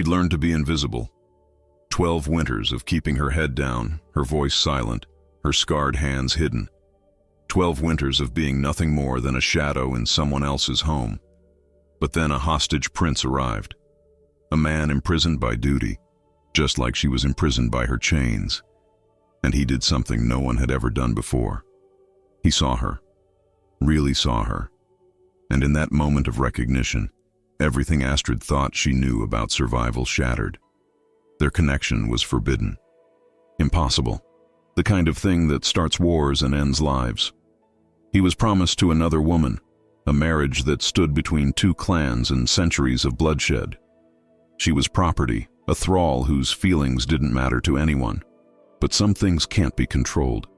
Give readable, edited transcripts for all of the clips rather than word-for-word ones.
She'd learned to be invisible. 12 winters of keeping her head down, her voice silent, her scarred hands hidden. 12 winters of being nothing more than a shadow in someone else's home. But then a hostage prince arrived. A man imprisoned by duty, just like she was imprisoned by her chains. And he did something no one had ever done before. He saw her, really saw her. And in that moment of recognition, everything Astrid thought she knew about survival shattered. Their connection was forbidden. Impossible. The kind of thing that starts wars and ends lives. He was promised to another woman, a marriage that stood between two clans and centuries of bloodshed. She was property, a thrall whose feelings didn't matter to anyone. But some things can't be controlled.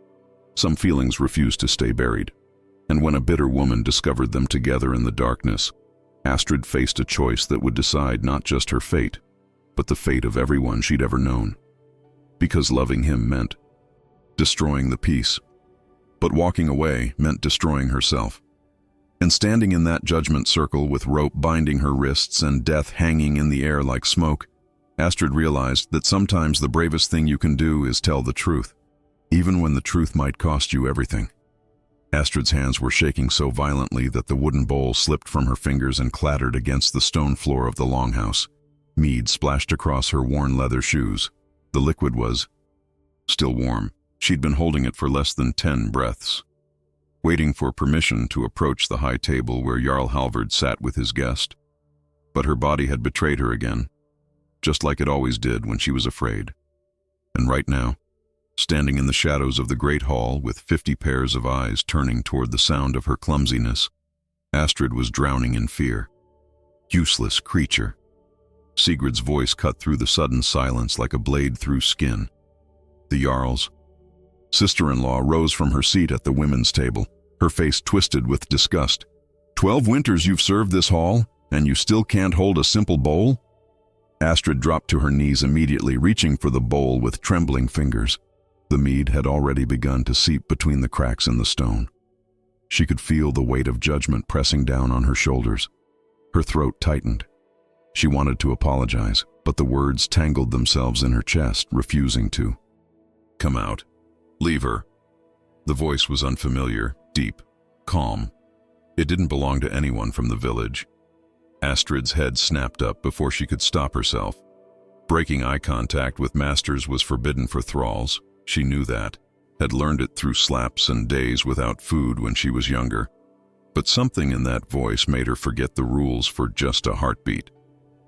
Some feelings refuse to stay buried. And when a bitter woman discovered them together in the darkness, Astrid faced a choice that would decide not just her fate, but the fate of everyone she'd ever known. Because loving him meant destroying the peace. But walking away meant destroying herself. And standing in that judgment circle with rope binding her wrists and death hanging in the air like smoke, Astrid realized that sometimes the bravest thing you can do is tell the truth, even when the truth might cost you everything. Astrid's hands were shaking so violently that the wooden bowl slipped from her fingers and clattered against the stone floor of the longhouse. Mead splashed across her worn leather shoes. The liquid was still warm. She'd been holding it for less than 10 breaths, waiting for permission to approach the high table where Jarl Halvard sat with his guest. But her body had betrayed her again, just like it always did when she was afraid. And right now, standing in the shadows of the great hall with 50 pairs of eyes turning toward the sound of her clumsiness, Astrid was drowning in fear. Useless creature. Sigurd's voice cut through the sudden silence like a blade through skin. The Jarl's sister-in-law rose from her seat at the women's table, her face twisted with disgust. 12 winters you've served this hall, and you still can't hold a simple bowl? Astrid dropped to her knees immediately, reaching for the bowl with trembling fingers. The mead had already begun to seep between the cracks in the stone. She could feel the weight of judgment pressing down on her shoulders. Her throat tightened. She wanted to apologize, but the words tangled themselves in her chest, refusing to. Come out. Leave her. The voice was unfamiliar, deep, calm. It didn't belong to anyone from the village. Astrid's head snapped up before she could stop herself. Breaking eye contact with masters was forbidden for thralls. She knew that, had learned it through slaps and days without food when she was younger. But something in that voice made her forget the rules for just a heartbeat.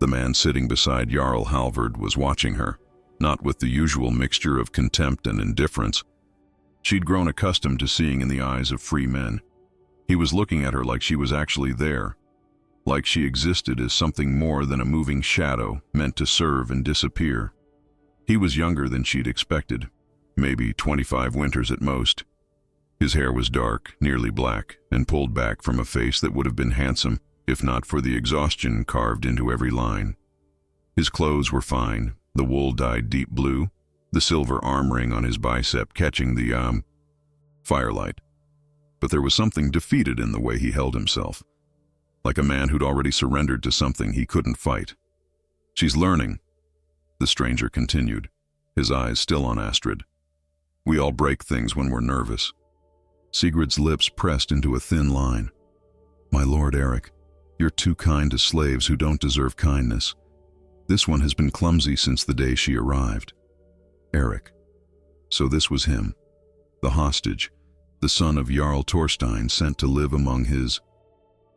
The man sitting beside Jarl Halvard was watching her, not with the usual mixture of contempt and indifference. She'd grown accustomed to seeing in the eyes of free men. He was looking at her like she was actually there, like she existed as something more than a moving shadow meant to serve and disappear. He was younger than she'd expected, maybe 25 winters at most. His hair was dark, nearly black, and pulled back from a face that would have been handsome, if not for the exhaustion carved into every line. His clothes were fine, the wool dyed deep blue, the silver arm ring on his bicep catching the, firelight. But there was something defeated in the way he held himself, like a man who'd already surrendered to something he couldn't fight. She's learning, the stranger continued, his eyes still on Astrid. We all break things when we're nervous. Sigurd's lips pressed into a thin line. My lord Eric, you're too kind to slaves who don't deserve kindness. This one has been clumsy since the day she arrived. Eric. So this was him, the hostage, the son of Jarl Torstein sent to live among his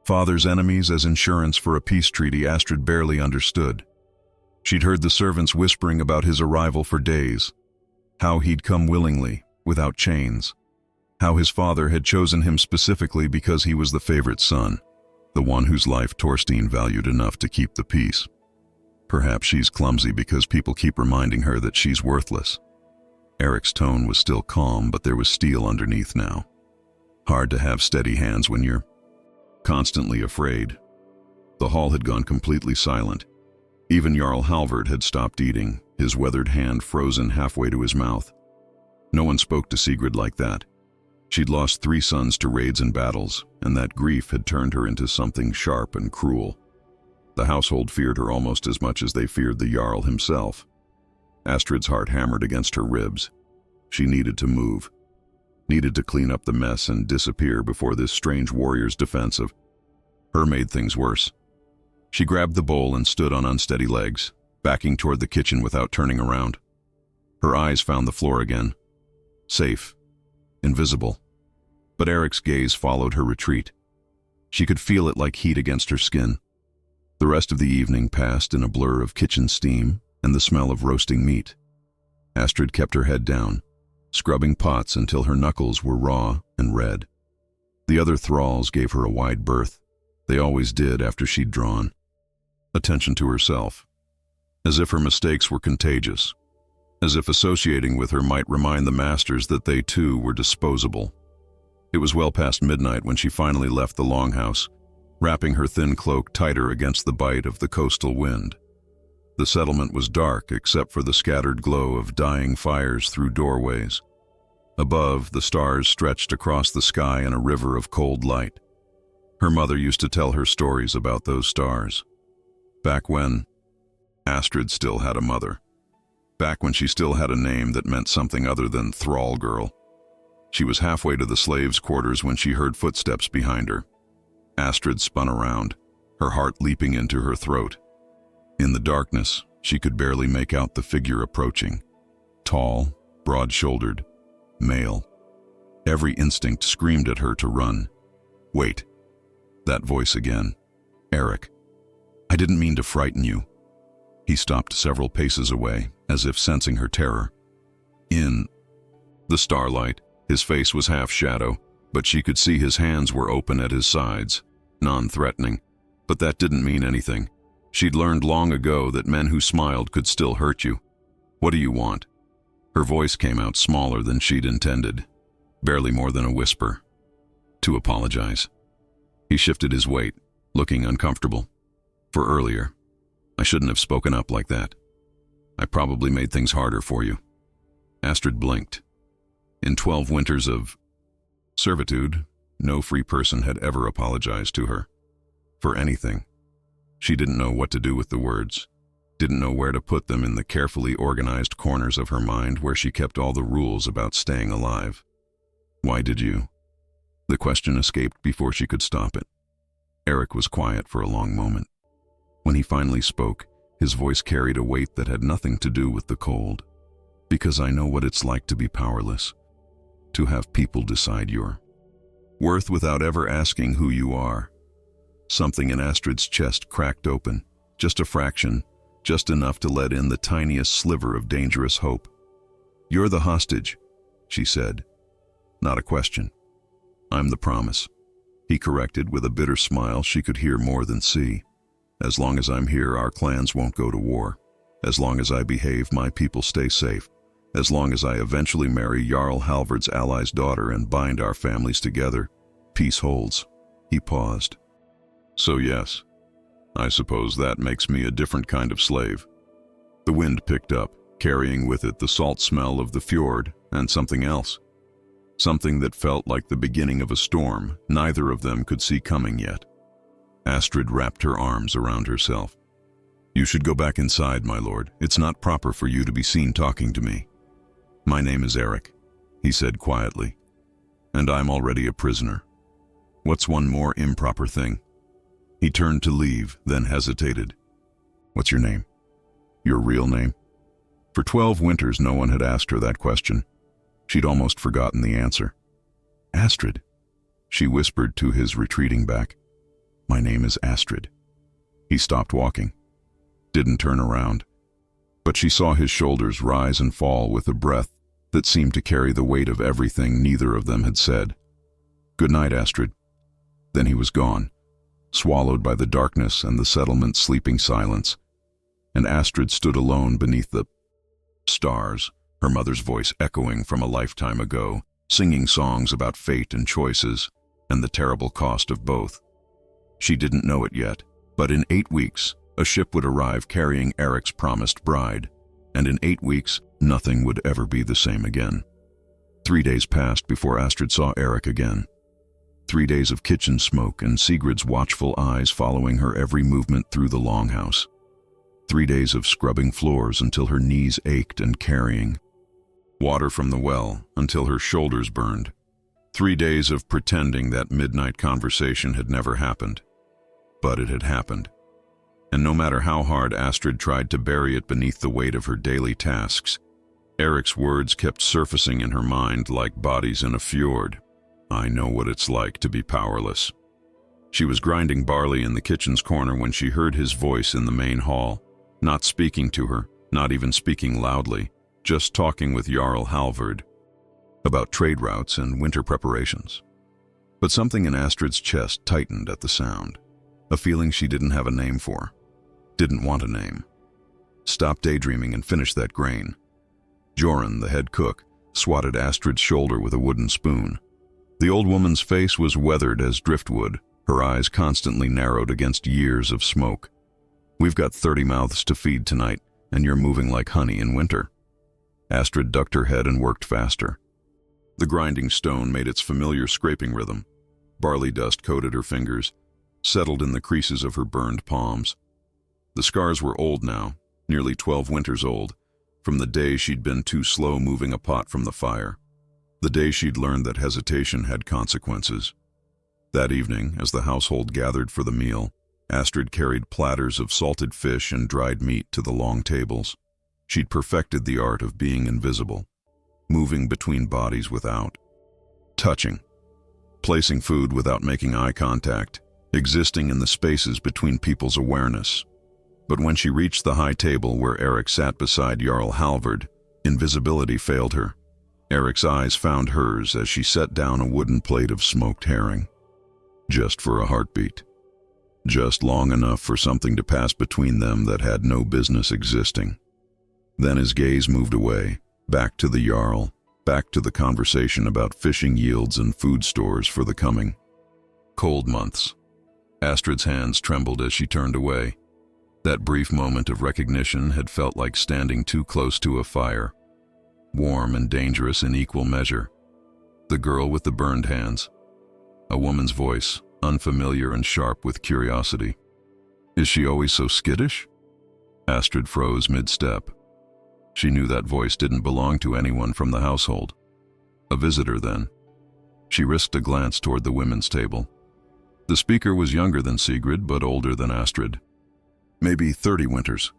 father's enemies as insurance for a peace treaty Astrid barely understood. She'd heard the servants whispering about his arrival for days, how he'd come willingly, without chains, how his father had chosen him specifically because he was the favorite son, the one whose life Torstein valued enough to keep the peace. Perhaps she's clumsy because people keep reminding her that she's worthless. Eric's tone was still calm, but there was steel underneath now. Hard to have steady hands when you're constantly afraid. The hall had gone completely silent. Even Jarl Halvard had stopped eating, his weathered hand frozen halfway to his mouth. No one spoke to Sigrid like that. She'd lost 3 sons to raids and battles, and that grief had turned her into something sharp and cruel. The household feared her almost as much as they feared the Jarl himself. Astrid's heart hammered against her ribs. She needed to move, needed to clean up the mess and disappear before this strange warrior's defensive. Her made things worse. She grabbed the bowl and stood on unsteady legs, backing toward the kitchen without turning around. Her eyes found the floor again. Safe. Invisible. But Eric's gaze followed her retreat. She could feel it like heat against her skin. The rest of the evening passed in a blur of kitchen steam and the smell of roasting meat. Astrid kept her head down, scrubbing pots until her knuckles were raw and red. The other thralls gave her a wide berth. They always did after she'd drawn attention to herself, as if her mistakes were contagious, as if associating with her might remind the masters that they too were disposable. It was well past midnight when she finally left the longhouse, wrapping her thin cloak tighter against the bite of the coastal wind. The settlement was dark except for the scattered glow of dying fires through doorways. Above, the stars stretched across the sky in a river of cold light. Her mother used to tell her stories about those stars. Back when Astrid still had a mother. Back when she still had a name that meant something other than thrall girl. She was halfway to the slaves' quarters when she heard footsteps behind her. Astrid spun around, her heart leaping into her throat. In the darkness, she could barely make out the figure approaching. Tall, broad-shouldered, male. Every instinct screamed at her to run. Wait. That voice again. Eric. I didn't mean to frighten you. He stopped several paces away, as if sensing her terror. In the starlight, his face was half shadow, but she could see his hands were open at his sides, non-threatening. But that didn't mean anything. She'd learned long ago that men who smiled could still hurt you. What do you want? Her voice came out smaller than she'd intended, barely more than a whisper. To apologize. He shifted his weight, looking uncomfortable. For earlier, I shouldn't have spoken up like that. I probably made things harder for you. Astrid blinked. In 12 winters of servitude, no free person had ever apologized to her. For anything. She didn't know what to do with the words, didn't know where to put them in the carefully organized corners of her mind where she kept all the rules about staying alive. Why did you? The question escaped before she could stop it. Eric was quiet for a long moment. When he finally spoke, his voice carried a weight that had nothing to do with the cold. Because I know what it's like to be powerless. To have people decide your worth without ever asking who you are. Something in Astrid's chest cracked open, just a fraction, just enough to let in the tiniest sliver of dangerous hope. You're the hostage, she said. Not a question. I'm the promise. He corrected with a bitter smile she could hear more than see. As long as I'm here, our clans won't go to war. As long as I behave, my people stay safe. As long as I eventually marry Jarl Halvard's ally's daughter and bind our families together, peace holds. He paused. So yes, I suppose that makes me a different kind of slave. The wind picked up, carrying with it the salt smell of the fjord and something else. Something that felt like the beginning of a storm neither of them could see coming yet. Astrid wrapped her arms around herself. You should go back inside, my lord. It's not proper for you to be seen talking to me. My name is Eric, he said quietly, and I'm already a prisoner. What's one more improper thing? He turned to leave, then hesitated. What's your name? Your real name? For 12 winters, no one had asked her that question. She'd almost forgotten the answer. Astrid, she whispered to his retreating back. My name is Astrid. He stopped walking, didn't turn around, but she saw his shoulders rise and fall with a breath that seemed to carry the weight of everything neither of them had said. Good night, Astrid. Then he was gone, swallowed by the darkness and the settlement's sleeping silence, and Astrid stood alone beneath the stars, her mother's voice echoing from a lifetime ago, singing songs about fate and choices, and the terrible cost of both. She didn't know it yet, but in 8 weeks, a ship would arrive carrying Eric's promised bride, and in 8 weeks, nothing would ever be the same again. 3 days passed before Astrid saw Eric again. 3 days of kitchen smoke and Sigrid's watchful eyes following her every movement through the longhouse. 3 days of scrubbing floors until her knees ached and carrying water from the well until her shoulders burned. 3 days of pretending that midnight conversation had never happened. But it had happened. And no matter how hard Astrid tried to bury it beneath the weight of her daily tasks, Eric's words kept surfacing in her mind like bodies in a fjord. I know what it's like to be powerless. She was grinding barley in the kitchen's corner when she heard his voice in the main hall, not speaking to her, not even speaking loudly, just talking with Jarl Halvard about trade routes and winter preparations. But something in Astrid's chest tightened at the sound, a feeling she didn't have a name for, didn't want a name. Stop daydreaming and finish that grain. Joran, the head cook, swatted Astrid's shoulder with a wooden spoon. The old woman's face was weathered as driftwood, her eyes constantly narrowed against years of smoke. We've got 30 mouths to feed tonight, and you're moving like honey in winter. Astrid ducked her head and worked faster. The grinding stone made its familiar scraping rhythm. Barley dust coated her fingers, settled in the creases of her burned palms. The scars were old now, nearly 12 winters old, from the day she'd been too slow moving a pot from the fire, the day she'd learned that hesitation had consequences. That evening, as the household gathered for the meal, Astrid carried platters of salted fish and dried meat to the long tables. She'd perfected the art of being invisible, moving between bodies without touching, placing food without making eye contact, existing in the spaces between people's awareness. But when she reached the high table where Eric sat beside Jarl Halvard, invisibility failed her. Eric's eyes found hers as she set down a wooden plate of smoked herring. Just for a heartbeat. Just long enough for something to pass between them that had no business existing. Then his gaze moved away, back to the Jarl, back to the conversation about fishing yields and food stores for the coming cold months. Astrid's hands trembled as she turned away. That brief moment of recognition had felt like standing too close to a fire, warm and dangerous in equal measure. The girl with the burned hands. A woman's voice, unfamiliar and sharp with curiosity. Is she always so skittish? Astrid froze mid-step. She knew that voice didn't belong to anyone from the household. A visitor, then. She risked a glance toward the women's table. The speaker was younger than Sigrid, but older than Astrid. Maybe 30 winters.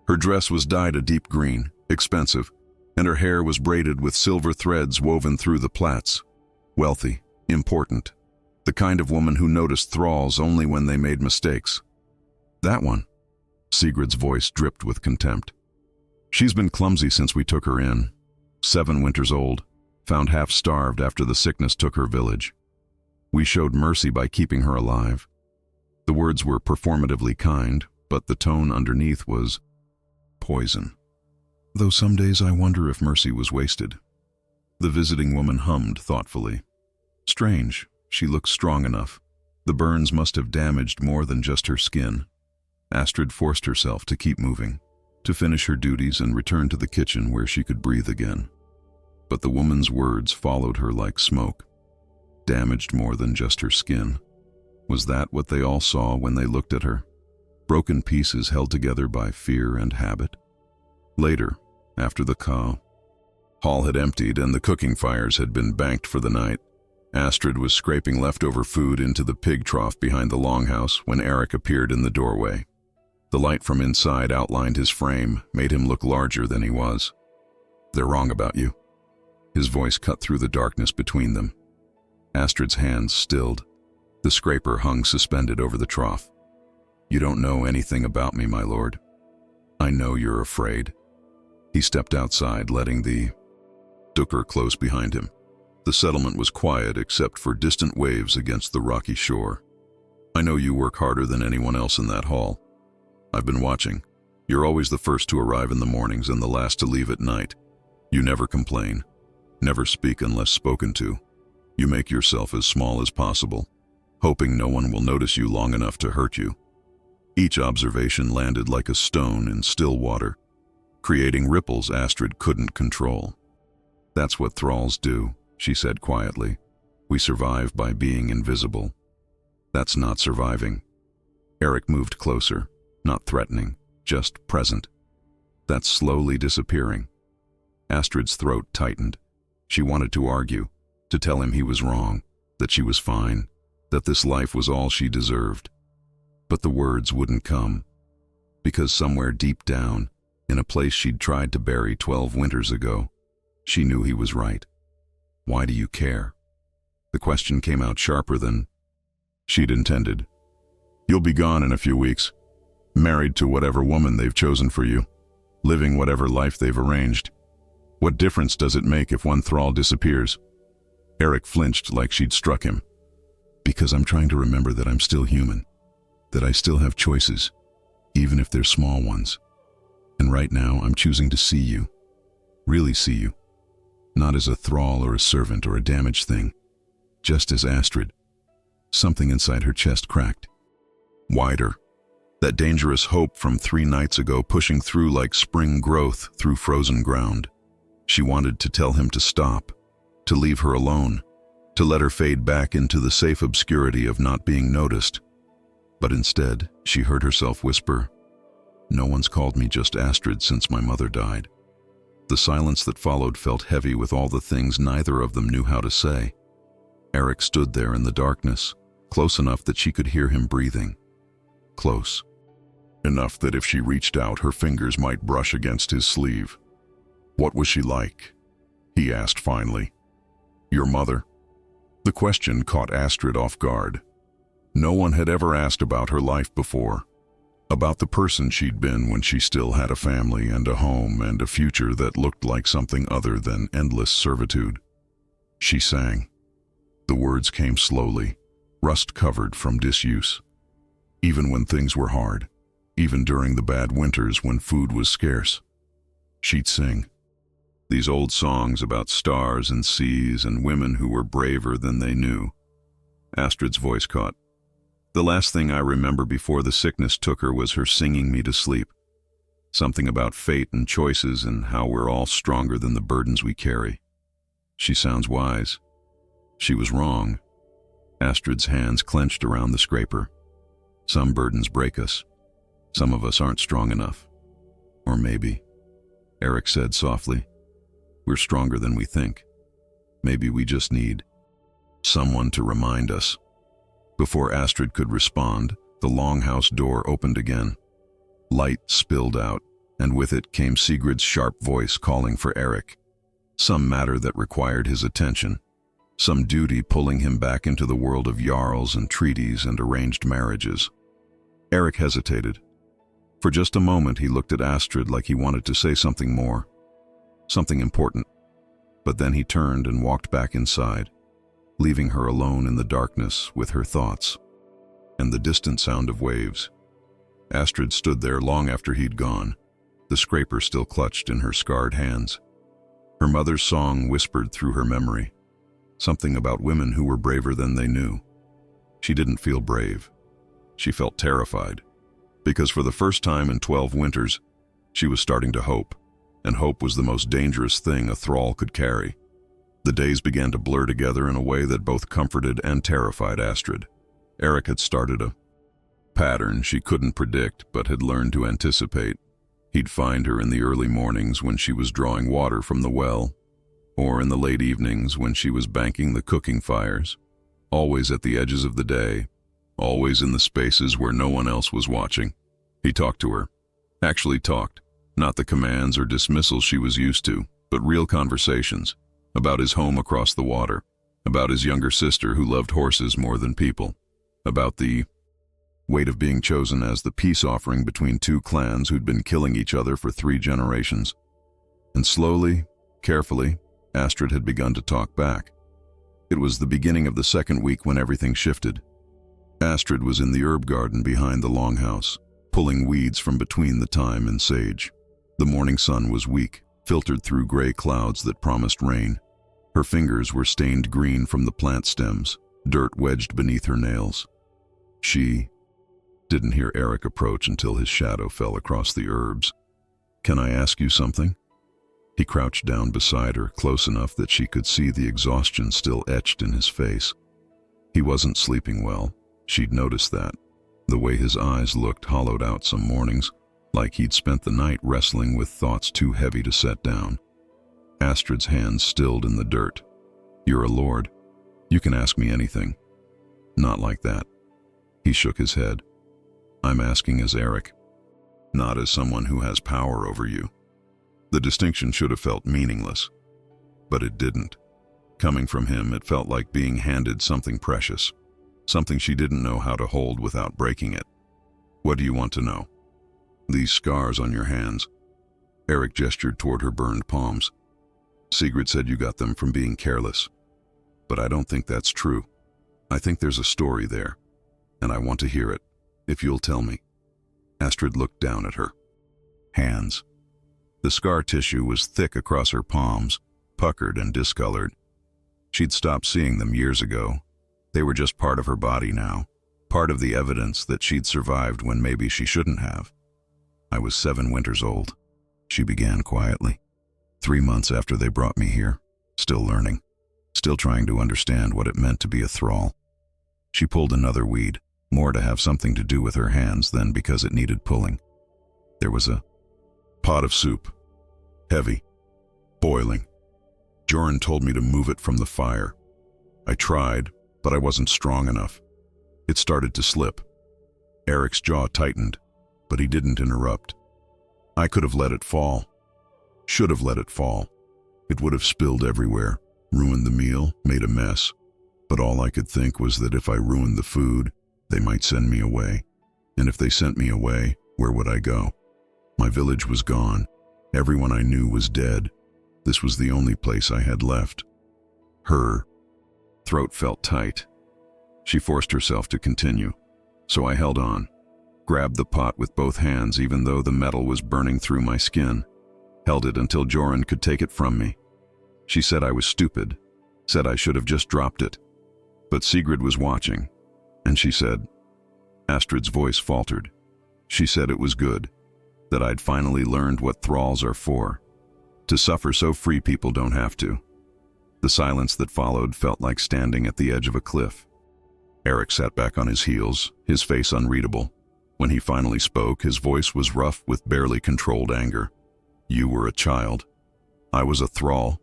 Her dress was dyed a deep green, expensive, and her hair was braided with silver threads woven through the plaits. Wealthy, important. The kind of woman who noticed thralls only when they made mistakes. That one. Sigrid's voice dripped with contempt. She's been clumsy since we took her in. 7 winters old, found half-starved after the sickness took her village. We showed mercy by keeping her alive. The words were performatively kind, but the tone underneath was poison. Though some days I wonder if mercy was wasted. The visiting woman hummed thoughtfully. Strange, she looked strong enough. The burns must have damaged more than just her skin. Astrid forced herself to keep moving, to finish her duties and return to the kitchen where she could breathe again. But the woman's words followed her like smoke. Damaged more than just her skin. Was that what they all saw when they looked at her? Broken pieces held together by fear and habit? Later, after the hall had emptied and the cooking fires had been banked for the night, Astrid was scraping leftover food into the pig trough behind the longhouse when Eric appeared in the doorway. The light from inside outlined his frame, made him look larger than he was. They're wrong about you. His voice cut through the darkness between them. Astrid's hands stilled. The scraper hung suspended over the trough. You don't know anything about me, my lord. I know you're afraid. He stepped outside, letting the ducker close behind him. The settlement was quiet except for distant waves against the rocky shore. I know you work harder than anyone else in that hall. I've been watching. You're always the first to arrive in the mornings and the last to leave at night. You never complain. Never speak unless spoken to. You make yourself as small as possible, hoping no one will notice you long enough to hurt you. Each observation landed like a stone in still water, creating ripples Astrid couldn't control. That's what thralls do, she said quietly. We survive by being invisible. That's not surviving. Eric moved closer, not threatening, just present. That's slowly disappearing. Astrid's throat tightened. She wanted to argue, to tell him he was wrong, that she was fine, that this life was all she deserved. But the words wouldn't come, because somewhere deep down, in a place she'd tried to bury 12 winters ago, she knew he was right. Why do you care? The question came out sharper than she'd intended. You'll be gone in a few weeks, married to whatever woman they've chosen for you, living whatever life they've arranged. What difference does it make if one thrall disappears? Eric flinched like she'd struck him. Because I'm trying to remember that I'm still human, that I still have choices, even if they're small ones. And right now, I'm choosing to see you, really see you, not as a thrall or a servant or a damaged thing, just as Astrid. Something inside her chest cracked. Wider. That dangerous hope from 3 nights ago pushing through like spring growth through frozen ground. She wanted to tell him to stop, to leave her alone, to let her fade back into the safe obscurity of not being noticed. But instead, she heard herself whisper, "No one's called me just Astrid since my mother died." The silence that followed felt heavy with all the things neither of them knew how to say. Eric stood there in the darkness, close enough that she could hear him breathing. Close. Enough that if she reached out, her fingers might brush against his sleeve. "What was she like?" he asked finally. "Your mother?" The question caught Astrid off guard. No one had ever asked about her life before, about the person she'd been when she still had a family and a home and a future that looked like something other than endless servitude. She sang. The words came slowly, rust-covered from disuse. Even when things were hard, even during the bad winters when food was scarce, she'd sing. These old songs about stars and seas and women who were braver than they knew. Astrid's voice caught. "The last thing I remember before the sickness took her was her singing me to sleep. Something about fate and choices and how we're all stronger than the burdens we carry." She sounds wise. She was wrong. Astrid's hands clenched around the scraper. Some burdens break us. Some of us aren't strong enough. Or maybe, Eric said softly, we're stronger than we think. Maybe we just need someone to remind us. Before Astrid could respond, the longhouse door opened again. Light spilled out, and with it came Sigurd's sharp voice calling for Eric. Some matter that required his attention. Some duty pulling him back into the world of jarls and treaties and arranged marriages. Eric hesitated. For just a moment he looked at Astrid like he wanted to say something more, something important. But then he turned and walked back inside, leaving her alone in the darkness with her thoughts and the distant sound of waves. Astrid stood there long after he'd gone, the scraper still clutched in her scarred hands. Her mother's song whispered through her memory, something about women who were braver than they knew. She didn't feel brave. She felt terrified, because for the first time in 12 winters, she was starting to hope, and hope was the most dangerous thing a thrall could carry. The days began to blur together in a way that both comforted and terrified Astrid. Eric had started a pattern she couldn't predict but had learned to anticipate. He'd find her in the early mornings when she was drawing water from the well, or in the late evenings when she was banking the cooking fires, always at the edges of the day, always in the spaces where no one else was watching. He talked to her. Actually talked. Not the commands or dismissals she was used to, but real conversations. About his home across the water. About his younger sister who loved horses more than people. About the weight of being chosen as the peace offering between 2 clans who'd been killing each other for 3 generations. And slowly, carefully, Astrid had begun to talk back. It was the beginning of the second week when everything shifted. Astrid was in the herb garden behind the longhouse, pulling weeds from between the thyme and sage. The morning sun was weak, filtered through gray clouds that promised rain. Her fingers were stained green from the plant stems, dirt wedged beneath her nails. She didn't hear Eric approach until his shadow fell across the herbs. "Can I ask you something?" He crouched down beside her, close enough that she could see the exhaustion still etched in his face. He wasn't sleeping well. She'd noticed that. The way his eyes looked hollowed out some mornings, like he'd spent the night wrestling with thoughts too heavy to set down. Astrid's hands stilled in the dirt. "You're a lord. You can ask me anything." "Not like that." He shook his head. "I'm asking as Eric, not as someone who has power over you." The distinction should have felt meaningless, but it didn't. Coming from him, it felt like being handed something precious, something she didn't know how to hold without breaking it. "What do you want to know?" "These scars on your hands." Eric gestured toward her burned palms. "Sigrid said you got them from being careless. But I don't think that's true. I think there's a story there, and I want to hear it, if you'll tell me." Astrid looked down at her hands. The scar tissue was thick across her palms, puckered and discolored. She'd stopped seeing them years ago. They were just part of her body now, part of the evidence that she'd survived when maybe she shouldn't have. "I was 7 winters old," she began quietly. 3 months after they brought me here, still learning, still trying to understand what it meant to be a thrall. She pulled another weed, more to have something to do with her hands than because it needed pulling. There was a pot of soup, heavy, boiling. Joran told me to move it from the fire. I tried, but I wasn't strong enough. It started to slip. Eric's jaw tightened, but he didn't interrupt. I could have let it fall. Should have let it fall. It would have spilled everywhere, ruined the meal, made a mess. But all I could think was that if I ruined the food, they might send me away. And if they sent me away, where would I go? My village was gone. Everyone I knew was dead. This was the only place I had left. Her throat felt tight. She forced herself to continue, so I held on, grabbed the pot with both hands even though the metal was burning through my skin, held it until Joran could take it from me. She said I was stupid, said I should have just dropped it. But Sigrid was watching, and she said, Astrid's voice faltered. She said it was good, that I'd finally learned what thralls are for, to suffer so free people don't have to. The silence that followed felt like standing at the edge of a cliff. Eric sat back on his heels, his face unreadable. When he finally spoke, his voice was rough with barely controlled anger. "You were a child. I was a thrall,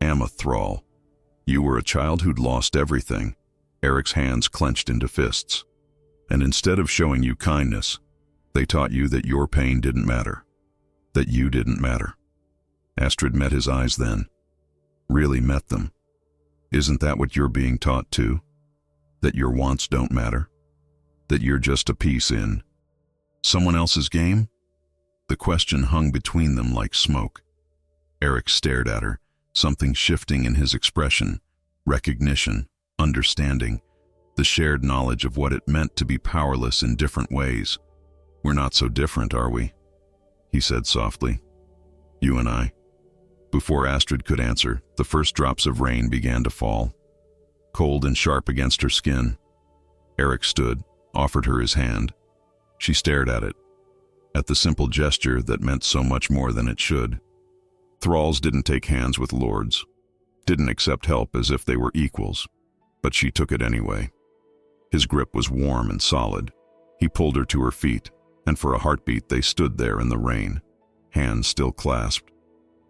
am a thrall. You were a child who'd lost everything." Eric's hands clenched into fists. "And instead of showing you kindness, they taught you that your pain didn't matter, that you didn't matter." Astrid met his eyes then. Really met them. "Isn't that what you're being taught too? That your wants don't matter? That you're just a piece in someone else's game?" The question hung between them like smoke. Eric stared at her, something shifting in his expression, recognition, understanding, the shared knowledge of what it meant to be powerless in different ways. "We're not so different, are we?" he said softly. "You and I." Before Astrid could answer, the first drops of rain began to fall, cold and sharp against her skin. Eric stood, offered her his hand. She stared at it, at the simple gesture that meant so much more than it should. Thralls didn't take hands with lords, didn't accept help as if they were equals, but she took it anyway. His grip was warm and solid. He pulled her to her feet, and for a heartbeat they stood there in the rain, hands still clasped,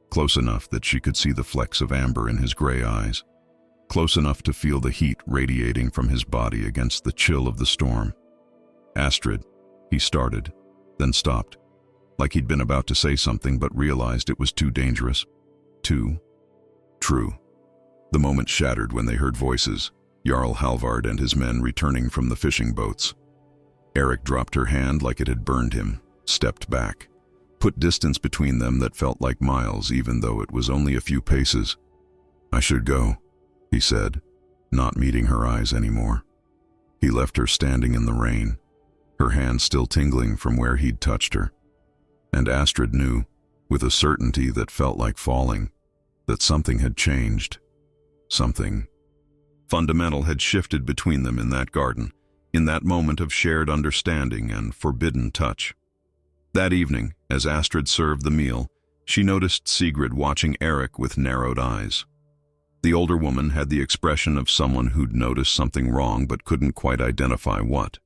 close enough that she could see the flecks of amber in his gray eyes, close enough to feel the heat radiating from his body against the chill of the storm. "Astrid," he started, then stopped, like he'd been about to say something but realized it was too dangerous. Too true. The moment shattered when they heard voices, Jarl Halvard and his men returning from the fishing boats. Eric dropped her hand like it had burned him, stepped back, put distance between them that felt like miles even though it was only a few paces. "I should go," he said, not meeting her eyes anymore. He left her standing in the rain, her hand still tingling from where he'd touched her. And Astrid knew, with a certainty that felt like falling, that something had changed. Something fundamental had shifted between them in that garden, in that moment of shared understanding and forbidden touch. That evening, as Astrid served the meal, She noticed Sigrid watching Eric with narrowed eyes. The older woman had the expression of someone who'd noticed something wrong but couldn't quite identify what.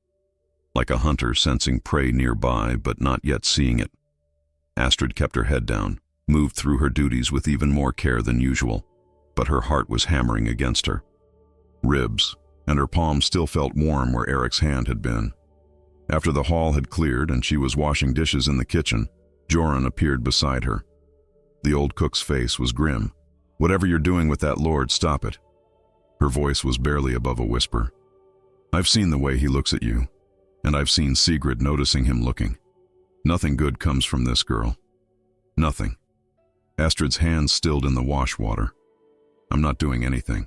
Like a hunter sensing prey nearby but not yet seeing it. Astrid kept her head down, moved through her duties with even more care than usual, but her heart was hammering against her. Ribs, and her palm still felt warm where Eric's hand had been. After the hall had cleared and she was washing dishes in the kitchen, Joran appeared beside her. The old cook's face was grim. "Whatever you're doing with that lord, stop it." Her voice was barely above a whisper. "I've seen the way he looks at you, and I've seen Sigrid noticing him looking. Nothing good comes from this girl. Nothing." Astrid's hands stilled in the wash water. "I'm not doing anything.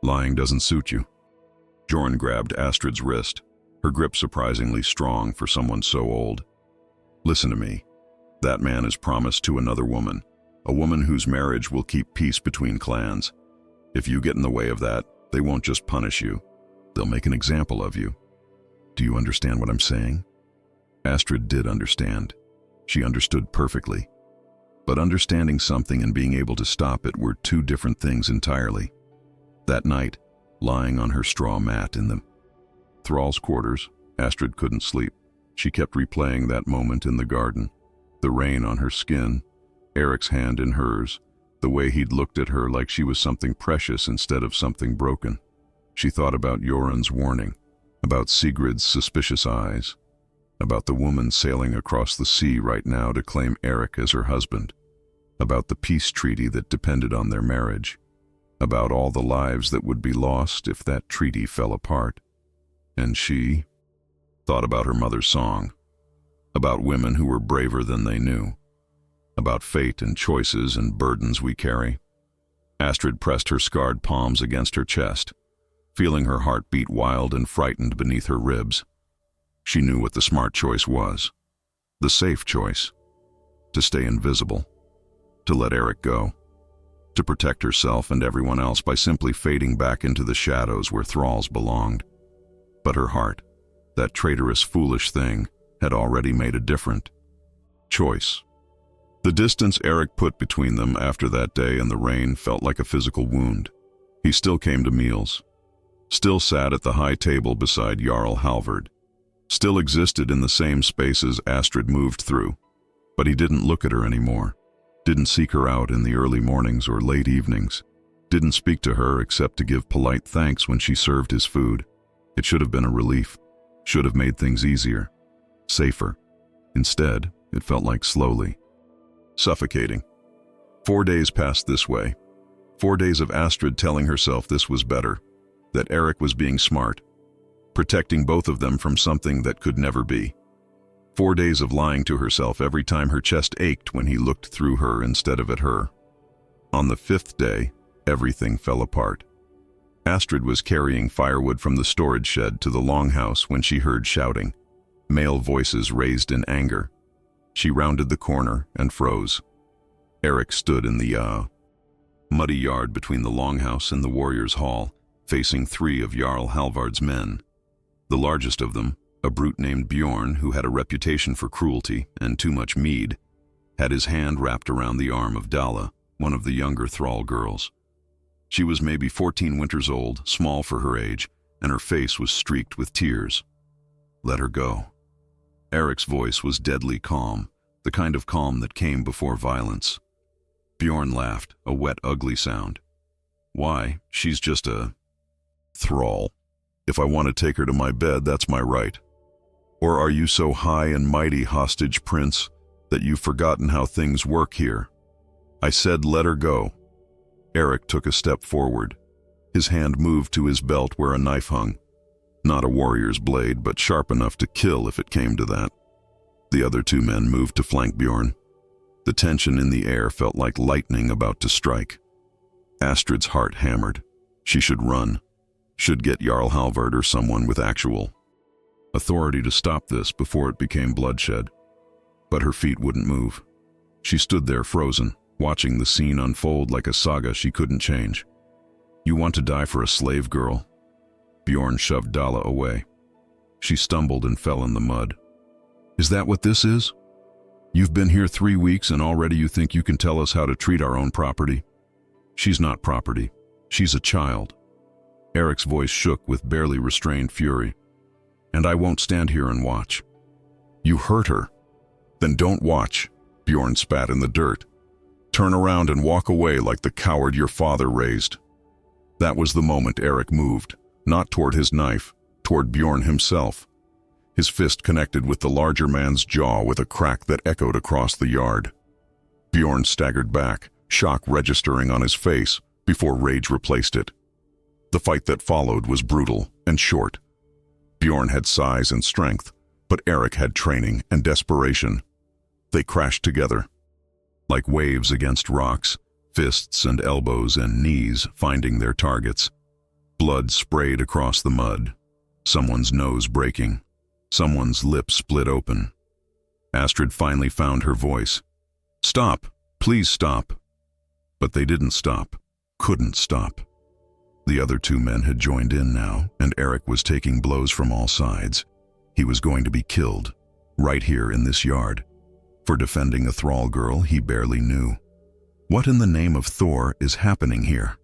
Lying doesn't suit you." Joran grabbed Astrid's wrist, her grip surprisingly strong for someone so old. "Listen to me. That man is promised to another woman, a woman whose marriage will keep peace between clans. If you get in the way of that, they won't just punish you. They'll make an example of you. Do you understand what I'm saying?" Astrid did understand. She understood perfectly. But understanding something and being able to stop it were two different things entirely. That night, lying on her straw mat in the thrall's quarters, Astrid couldn't sleep. She kept replaying that moment in the garden, the rain on her skin, Eric's hand in hers, the way he'd looked at her like she was something precious instead of something broken. She thought about Joran's warning, about Sigrid's suspicious eyes, about the woman sailing across the sea right now to claim Eric as her husband, about the peace treaty that depended on their marriage, about all the lives that would be lost if that treaty fell apart. And she thought about her mother's song, about women who were braver than they knew, about fate and choices and burdens we carry. Astrid pressed her scarred palms against her chest, feeling her heart beat wild and frightened beneath her ribs. She knew what the smart choice was, the safe choice, to stay invisible, to let Eric go, to protect herself and everyone else by simply fading back into the shadows where thralls belonged. But her heart, that traitorous, foolish thing, had already made a different choice. The distance Eric put between them after that day and the rain felt like a physical wound. He still came to meals, still sat at the high table beside Jarl Halvard, still existed in the same spaces Astrid moved through, but he didn't look at her anymore, didn't seek her out in the early mornings or late evenings, didn't speak to her except to give polite thanks when she served his food. It should have been a relief, should have made things easier, safer. Instead, it felt like slowly suffocating. 4 days passed this way. 4 days of Astrid telling herself this was better, that Eric was being smart, protecting both of them from something that could never be. 4 days of lying to herself every time her chest ached when he looked through her instead of at her. On the 5th day, everything fell apart. Astrid was carrying firewood from the storage shed to the longhouse when she heard shouting, male voices raised in anger. She rounded the corner and froze. Eric stood in the muddy yard between the longhouse and the warriors' hall, facing 3 of Jarl Halvard's men. The largest of them, a brute named Bjorn who had a reputation for cruelty and too much mead, had his hand wrapped around the arm of Dalla, one of the younger thrall girls. She was maybe 14 winters old, small for her age, and her face was streaked with tears. "Let her go." Eric's voice was deadly calm, the kind of calm that came before violence. Bjorn laughed, a wet, ugly sound. "Why, she's just a thrall. If I want to take her to my bed, that's my right. Or are you so high and mighty, hostage prince, that you've forgotten how things work here? I said let her go." Eric took a step forward. His hand moved to his belt where a knife hung. Not a warrior's blade, but sharp enough to kill if it came to that. The other 2 men moved to flank Bjorn. The tension in the air felt like lightning about to strike. Astrid's heart hammered. She should run. Should get Jarl Halvard or someone with actual authority to stop this before it became bloodshed. But her feet wouldn't move. She stood there frozen, watching the scene unfold like a saga she couldn't change. "You want to die for a slave girl?" Bjorn shoved Dalla away. She stumbled and fell in the mud. "Is that what this is?" You've been here 3 weeks and already you think you can tell us how to treat our own property? She's not property. She's a child. Eric's voice shook with barely restrained fury. And I won't stand here and watch. You hurt her. Then don't watch, Bjorn spat in the dirt. Turn around and walk away like the coward your father raised. That was the moment Eric moved, not toward his knife, toward Bjorn himself. His fist connected with the larger man's jaw with a crack that echoed across the yard. Bjorn staggered back, shock registering on his face, before rage replaced it. The fight that followed was brutal and short. Bjorn had size and strength, but Eric had training and desperation. They crashed together. Like waves against rocks, fists and elbows and knees finding their targets. Blood sprayed across the mud. Someone's nose breaking. Someone's lip split open. Astrid finally found her voice. Stop! Please stop! But they didn't stop. Couldn't stop. The other 2 men had joined in now, and Eric was taking blows from all sides. He was going to be killed, right here in this yard, for defending a thrall girl he barely knew. What in the name of Thor is happening here?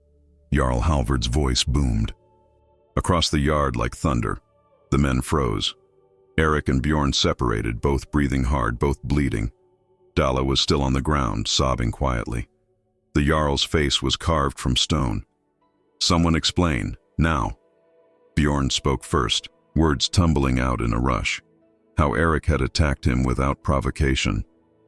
Jarl Halvard's voice boomed. Across the yard like thunder, the men froze. Eric and Bjorn separated, both breathing hard, both bleeding. Dalla was still on the ground, sobbing quietly. The Jarl's face was carved from stone. Someone explain, now. Bjorn spoke first, words tumbling out in a rush. How Eric had attacked him without provocation.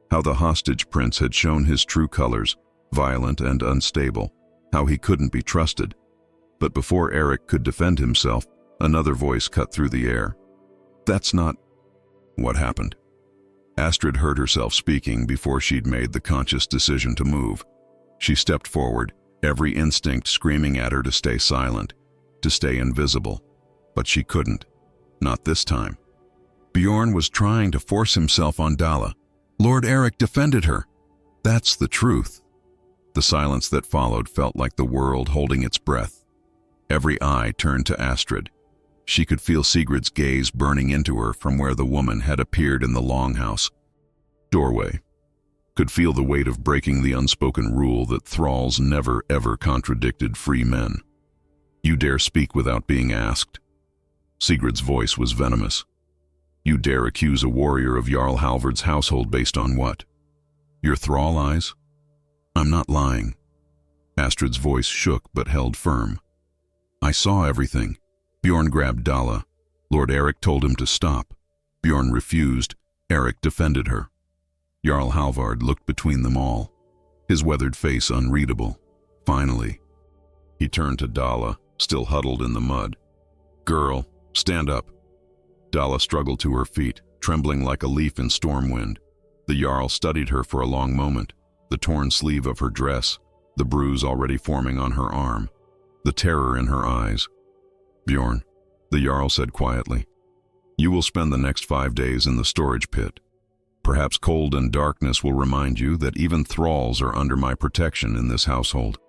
How the hostage prince had shown his true colors, violent and unstable. How he couldn't be trusted. But before Eric could defend himself, another voice cut through the air. That's not what happened. Astrid heard herself speaking before she'd made the conscious decision to move. She stepped forward, every instinct screaming at her to stay silent, to stay invisible. But she couldn't. Not this time. Bjorn was trying to force himself on Dalla. Lord Eric defended her. That's the truth. The silence that followed felt like the world holding its breath. Every eye turned to Astrid. She could feel Sigurd's gaze burning into her from where the woman had appeared in the longhouse doorway. Could feel the weight of breaking the unspoken rule that thralls never ever contradicted free men. You dare speak without being asked? Sigurd's voice was venomous. You dare accuse a warrior of Jarl Halvard's household based on what? Your thrall eyes? I'm not lying. Astrid's voice shook but held firm. I saw everything. Bjorn grabbed Dalla. Lord Eric told him to stop. Bjorn refused. Eric defended her. Jarl Halvard looked between them all, his weathered face unreadable. Finally, he turned to Dalla, still huddled in the mud. Girl, stand up. Dalla struggled to her feet, trembling like a leaf in storm wind. The Jarl studied her for a long moment, the torn sleeve of her dress, the bruise already forming on her arm, the terror in her eyes. Bjorn, the Jarl said quietly, you will spend the next 5 days in the storage pit. Perhaps cold and darkness will remind you that even thralls are under my protection in this household.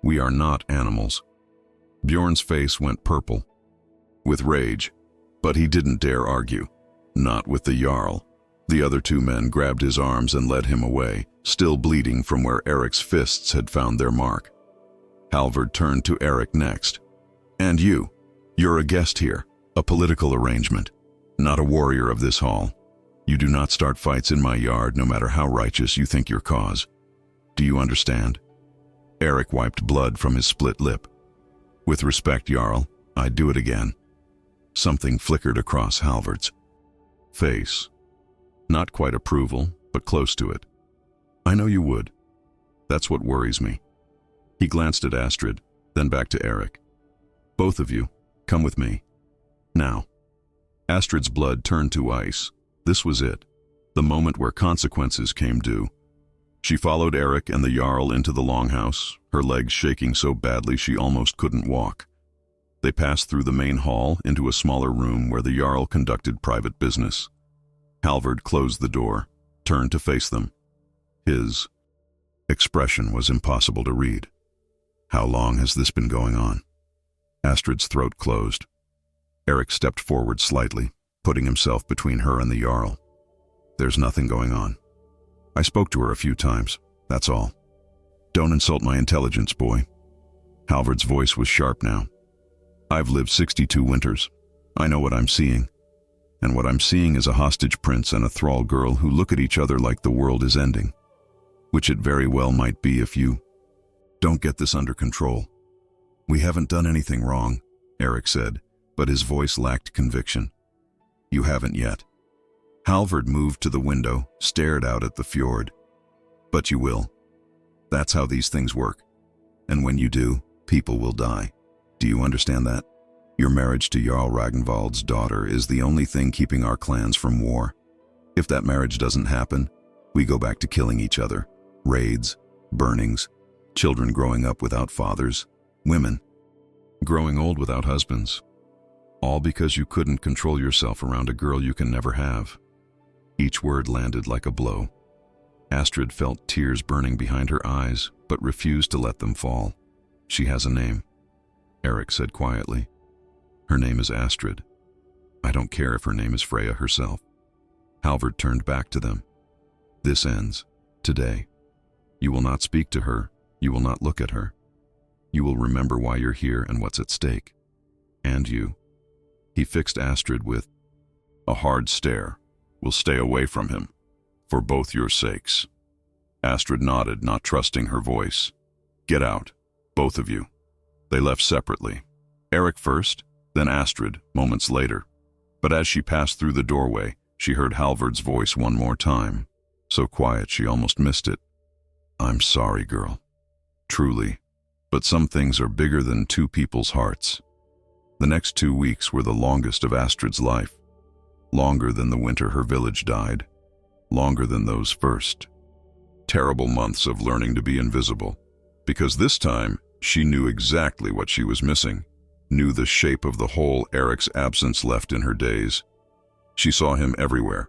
We are not animals. Bjorn's face went purple, with rage, but he didn't dare argue. Not with the Jarl. The other 2 men grabbed his arms and led him away, still bleeding from where Eric's fists had found their mark. Halvard turned to Eric next. And you're a guest here, a political arrangement, not a warrior of this hall. You do not start fights in my yard no matter how righteous you think your cause. Do you understand? Eric wiped blood from his split lip. With respect, Jarl, I'd do it again. Something flickered across Halvard's face. Not quite approval, but close to it. I know you would. That's what worries me. He glanced at Astrid, then back to Eric. Both of you, come with me. Now. Astrid's blood turned to ice. This was it, the moment where consequences came due. She followed Eric and the Jarl into the longhouse, her legs shaking so badly she almost couldn't walk. They passed through the main hall into a smaller room where the Jarl conducted private business. Halvard closed the door, turned to face them. His expression was impossible to read. How long has this been going on? Astrid's throat closed. Eric stepped forward slightly, putting himself between her and the Jarl. There's nothing going on. I spoke to her a few times, that's all. Don't insult my intelligence, boy. Halvard's voice was sharp now. I've lived 62 winters. I know what I'm seeing. And what I'm seeing is a hostage prince and a thrall girl who look at each other like the world is ending. Which it very well might be if you don't get this under control. We haven't done anything wrong, Eric said, but his voice lacked conviction. You haven't yet. Halvard moved to the window, stared out at the fjord. But you will. That's how these things work. And when you do, people will die. Do you understand that? Your marriage to Jarl Ragnvald's daughter is the only thing keeping our clans from war. If that marriage doesn't happen, we go back to killing each other. Raids, burnings, children growing up without fathers, women growing old without husbands. All because you couldn't control yourself around a girl you can never have. Each word landed like a blow. Astrid felt tears burning behind her eyes, but refused to let them fall. She has a name, Eric said quietly. Her name is Astrid. I don't care if her name is Freya herself. Halvard turned back to them. This ends today. You will not speak to her. You will not look at her. You will remember why you're here and what's at stake. And you. He fixed Astrid with a hard stare. Will stay away from him, for both your sakes. Astrid nodded, not trusting her voice. Get out, both of you. They left separately. Eric first, then Astrid, moments later. But as she passed through the doorway, she heard Halvard's voice one more time, so quiet she almost missed it. I'm sorry, girl. Truly. But some things are bigger than two people's hearts. The next 2 weeks were the longest of Astrid's life. Longer than the winter her village died. Longer than those first terrible months of learning to be invisible. Because this time, she knew exactly what she was missing. Knew the shape of the hole Eric's absence left in her days. She saw him everywhere.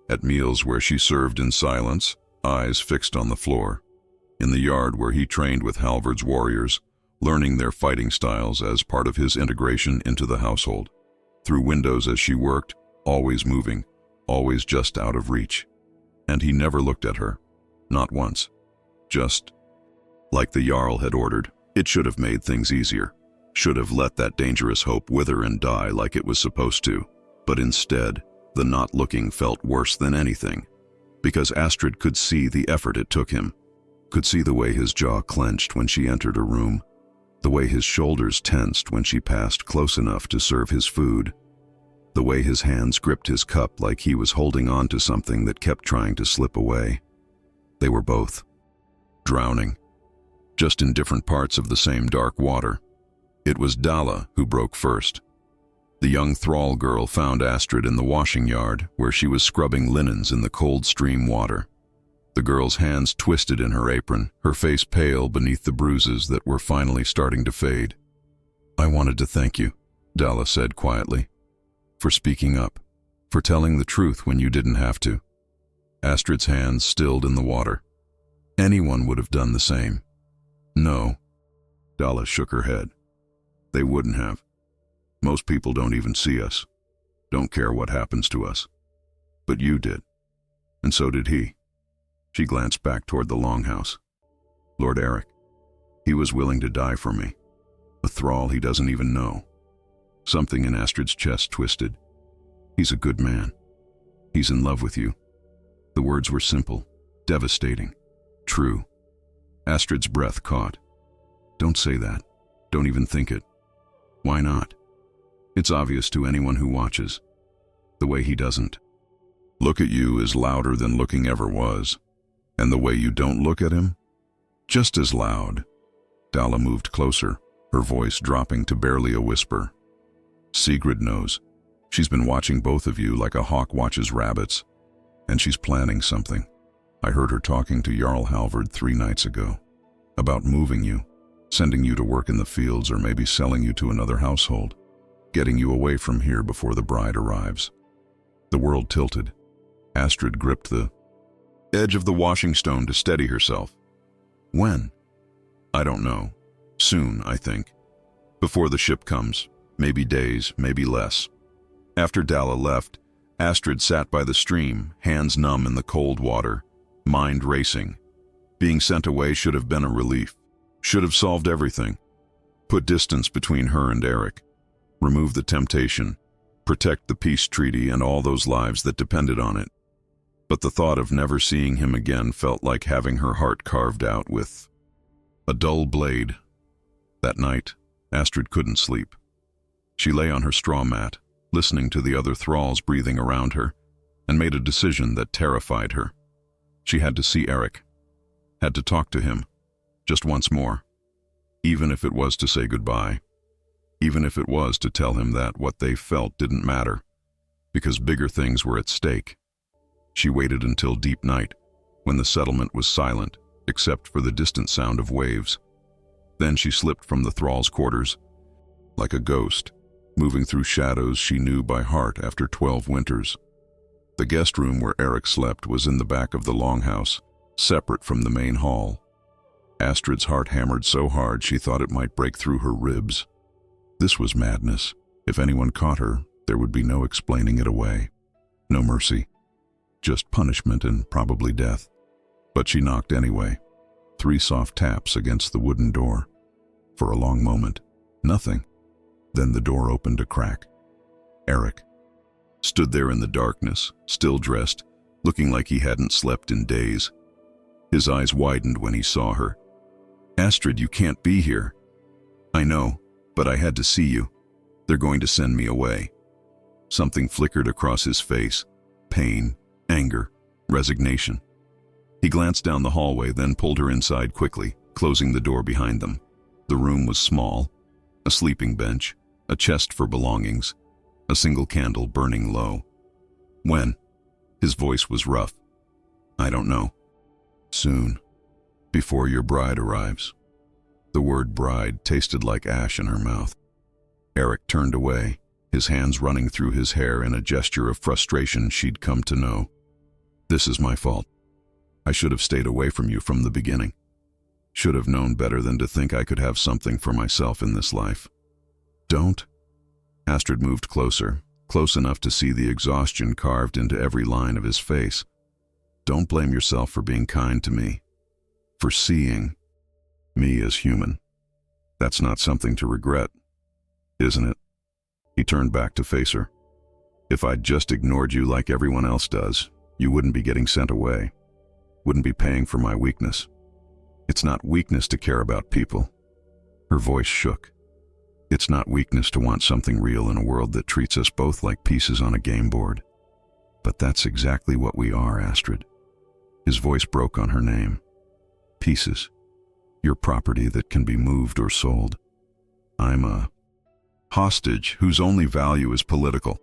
At meals where she served in silence, eyes fixed on the floor. In the yard where he trained with Halvard's warriors, learning their fighting styles as part of his integration into the household. Through windows as she worked, always moving, always just out of reach. And he never looked at her. Not once. Just like the Jarl had ordered. It should have made things easier. Should have let that dangerous hope wither and die like it was supposed to. But instead, the not looking felt worse than anything. Because Astrid could see the effort it took him. Could see the way his jaw clenched when she entered a room. The way his shoulders tensed when she passed close enough to serve his food. The way his hands gripped his cup like he was holding on to something that kept trying to slip away. They were both drowning, just in different parts of the same dark water. It was Dalla who broke first. The young thrall girl found Astrid in the washing yard, where she was scrubbing linens in the cold stream water. The girl's hands twisted in her apron, her face pale beneath the bruises that were finally starting to fade. I wanted to thank you, Dalla said quietly. For speaking up, for telling the truth when you didn't have to. Astrid's hands stilled in the water. Anyone would have done the same. No. Dalla shook her head. They wouldn't have. Most people don't even see us. Don't care what happens to us. But you did. And so did he. She glanced back toward the longhouse. Lord Eric. He was willing to die for me. A thrall he doesn't even know. Something in Astrid's chest twisted. He's a good man. He's in love with you. The words were simple, devastating, true. Astrid's breath caught. Don't say that. Don't even think it. Why not? It's obvious to anyone who watches. The way he doesn't. Look at you is louder than looking ever was. And the way you don't look at him? Just as loud. Dalla moved closer, her voice dropping to barely a whisper. Sigrid knows. She's been watching both of you like a hawk watches rabbits. And she's planning something. I heard her talking to Jarl Halvard 3 nights ago. About moving you, sending you to work in the fields or maybe selling you to another household. Getting you away from here before the bride arrives. The world tilted. Astrid gripped the edge of the washing stone to steady herself. When? I don't know. Soon, I think. Before the ship comes. Maybe days, maybe less. After Dalla left, Astrid sat by the stream, hands numb in the cold water, mind racing. Being sent away should have been a relief, should have solved everything. Put distance between her and Eric, remove the temptation, protect the peace treaty and all those lives that depended on it. But the thought of never seeing him again felt like having her heart carved out with a dull blade. That night, Astrid couldn't sleep. She lay on her straw mat, listening to the other thralls breathing around her, and made a decision that terrified her. She had to see Eric, had to talk to him, just once more, even if it was to say goodbye, even if it was to tell him that what they felt didn't matter, because bigger things were at stake. She waited until deep night, when the settlement was silent, except for the distant sound of waves. Then she slipped from the thralls' quarters, like a ghost, moving through shadows she knew by heart after 12 winters. The guest room where Eric slept was in the back of the longhouse, separate from the main hall. Astrid's heart hammered so hard she thought it might break through her ribs. This was madness. If anyone caught her, there would be no explaining it away. No mercy. Just punishment and probably death. But she knocked anyway. 3 soft taps against the wooden door. For a long moment, nothing. Then the door opened a crack. Eric stood there in the darkness, still dressed, looking like he hadn't slept in days. His eyes widened when he saw her. "Astrid, you can't be here." "I know, but I had to see you. They're going to send me away." Something flickered across his face. Pain, anger, resignation. He glanced down the hallway, then pulled her inside quickly, closing the door behind them. The room was small. A sleeping bench, a chest for belongings, a single candle burning low. "When?" His voice was rough. "I don't know." "Soon. Before your bride arrives." The word bride tasted like ash in her mouth. Eric turned away, his hands running through his hair in a gesture of frustration she'd come to know. "This is my fault. I should have stayed away from you from the beginning. Should have known better than to think I could have something for myself in this life." "Don't." Astrid moved closer, close enough to see the exhaustion carved into every line of his face. "Don't blame yourself for being kind to me, for seeing me as human. That's not something to regret, isn't it?" He turned back to face her. "If I'd just ignored you like everyone else does, you wouldn't be getting sent away, wouldn't be paying for my weakness. It's not weakness to care about people." Her voice shook. "It's not weakness to want something real in a world that treats us both like pieces on a game board. But that's exactly what we are, Astrid." His voice broke on her name. "Pieces. Your property that can be moved or sold. I'm a hostage whose only value is political.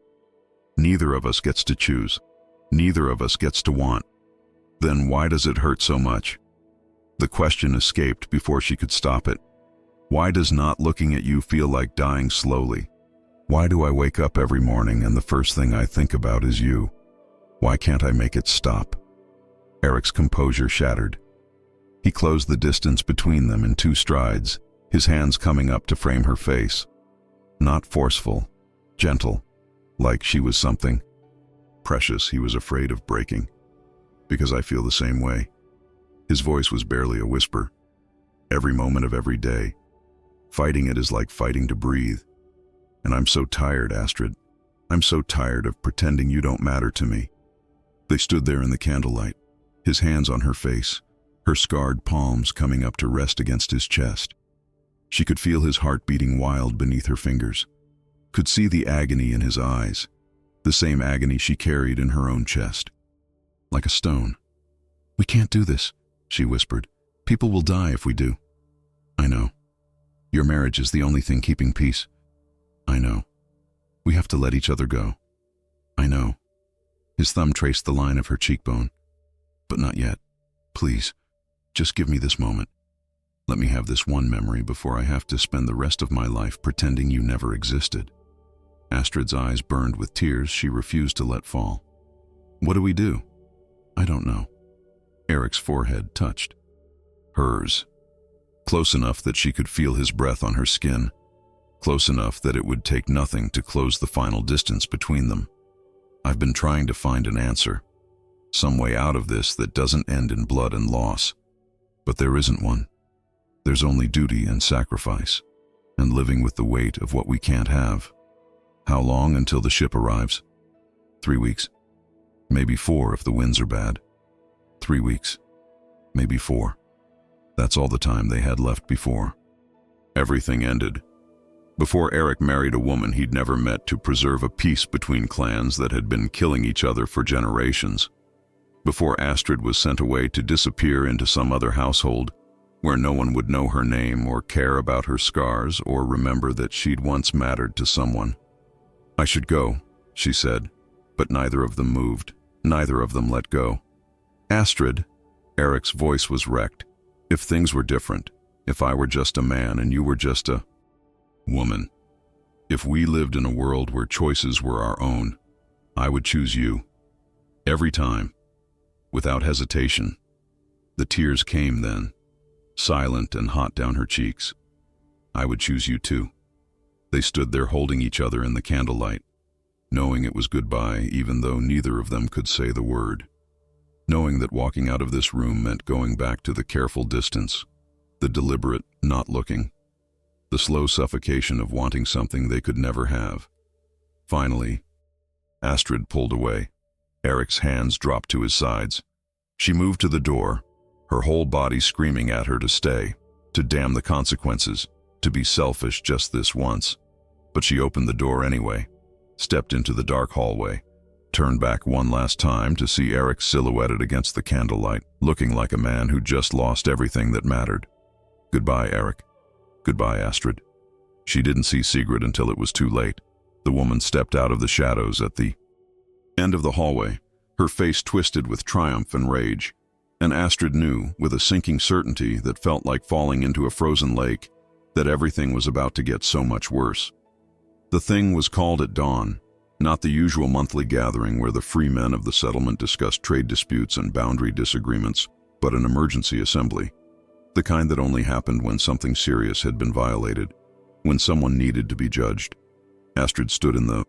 Neither of us gets to choose. Neither of us gets to want. Then why does it hurt so much?" The question escaped before she could stop it. "Why does not looking at you feel like dying slowly? Why do I wake up every morning and the first thing I think about is you? Why can't I make it stop?" Eric's composure shattered. He closed the distance between them in 2 strides, his hands coming up to frame her face. Not forceful, gentle, like she was something precious he was afraid of breaking. "Because I feel the same way." His voice was barely a whisper. "Every moment of every day. Fighting it is like fighting to breathe. And I'm so tired, Astrid. I'm so tired of pretending you don't matter to me." They stood there in the candlelight, his hands on her face, her scarred palms coming up to rest against his chest. She could feel his heart beating wild beneath her fingers, could see the agony in his eyes, the same agony she carried in her own chest. Like a stone. "We can't do this," she whispered. "People will die if we do." "I know. Your marriage is the only thing keeping peace." "I know. We have to let each other go." "I know." His thumb traced the line of her cheekbone. "But not yet. Please, just give me this moment. Let me have this one memory before I have to spend the rest of my life pretending you never existed." Astrid's eyes burned with tears she refused to let fall. "What do we do?" "I don't know." Eric's forehead touched hers, close enough that she could feel his breath on her skin, close enough that it would take nothing to close the final distance between them. "I've been trying to find an answer. Some way out of this that doesn't end in blood and loss. But there isn't one. There's only duty and sacrifice, and living with the weight of what we can't have. How long until the ship arrives? 3 weeks. Maybe 4 if the winds are bad. 3 weeks. Maybe 4. That's all the time they had left before. Everything ended. Before Eric married a woman he'd never met to preserve a peace between clans that had been killing each other for generations. Before Astrid was sent away to disappear into some other household, where no one would know her name or care about her scars or remember that she'd once mattered to someone. "I should go," she said, but neither of them moved. Neither of them let go. "Astrid," Eric's voice was wrecked. "If things were different, if I were just a man and you were just a woman, if we lived in a world where choices were our own, I would choose you. Every time. Without hesitation." The tears came then, silent and hot down her cheeks. "I would choose you too." They stood there holding each other in the candlelight, knowing it was goodbye even though neither of them could say the word. Knowing that walking out of this room meant going back to the careful distance, the deliberate not looking, the slow suffocation of wanting something they could never have. Finally, Astrid pulled away. Eric's hands dropped to his sides. She moved to the door, her whole body screaming at her to stay, to damn the consequences, to be selfish just this once. But she opened the door anyway, stepped into the dark hallway, turned back one last time to see Eric silhouetted against the candlelight, looking like a man who just lost everything that mattered. Goodbye, Eric. Goodbye, Astrid. She didn't see Sigrid until it was too late. The woman stepped out of the shadows at the end of the hallway, her face twisted with triumph and rage. And Astrid knew, with a sinking certainty that felt like falling into a frozen lake, that everything was about to get so much worse. The thing was called at dawn, not the usual monthly gathering where the free men of the settlement discussed trade disputes and boundary disagreements, but an emergency assembly. The kind that only happened when something serious had been violated, when someone needed to be judged. Astrid stood in the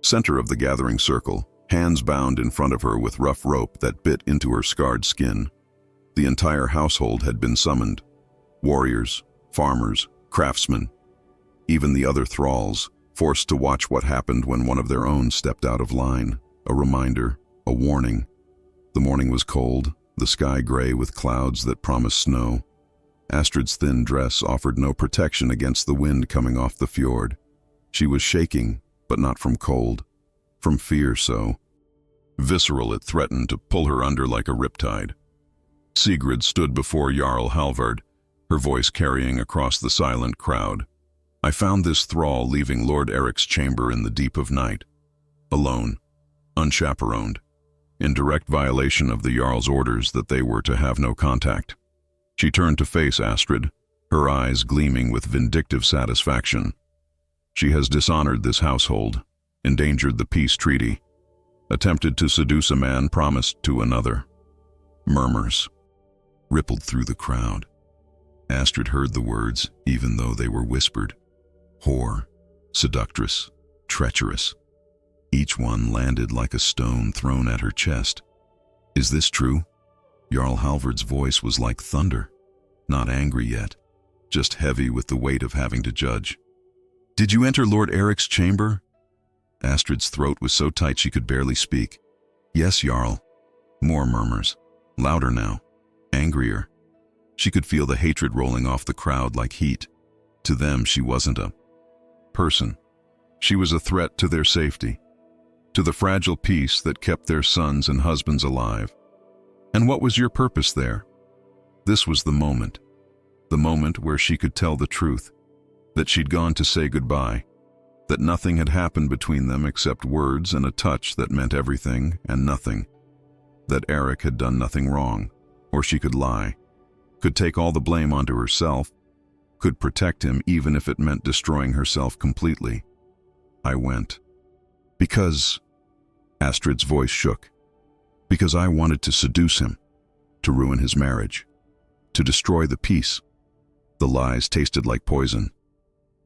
center of the gathering circle, hands bound in front of her with rough rope that bit into her scarred skin. The entire household had been summoned. Warriors, farmers, craftsmen, even the other thralls, forced to watch what happened when one of their own stepped out of line. A reminder, a warning. The morning was cold, the sky gray with clouds that promised snow. Astrid's thin dress offered no protection against the wind coming off the fjord. She was shaking, but not from cold. From fear, so visceral it threatened to pull her under like a riptide. Sigrid stood before Jarl Halvard, her voice carrying across the silent crowd. "I found this thrall leaving Lord Eric's chamber in the deep of night. Alone, unchaperoned, in direct violation of the Jarl's orders that they were to have no contact." She turned to face Astrid, her eyes gleaming with vindictive satisfaction. "She has dishonored this household, endangered the peace treaty, attempted to seduce a man promised to another." Murmurs rippled through the crowd. Astrid heard the words, even though they were whispered. Whore, seductress, treacherous. Each one landed like a stone thrown at her chest. "Is this true?" Jarl Halvard's voice was like thunder, not angry yet, just heavy with the weight of having to judge. "Did you enter Lord Eric's chamber?" Astrid's throat was so tight she could barely speak. "Yes, Jarl." More murmurs, louder now, angrier. She could feel the hatred rolling off the crowd like heat. To them, she wasn't a person. She was a threat to their safety, to the fragile peace that kept their sons and husbands alive. And what was your purpose there? This was the moment where she could tell the truth, that she'd gone to say goodbye, that nothing had happened between them except words and a touch that meant everything and nothing, that Eric had done nothing wrong, or she could lie, could take all the blame onto herself, could protect him even if it meant destroying herself completely. "I went. Because," Astrid's voice shook, "because I wanted to seduce him, to ruin his marriage, to destroy the peace." The lies tasted like poison.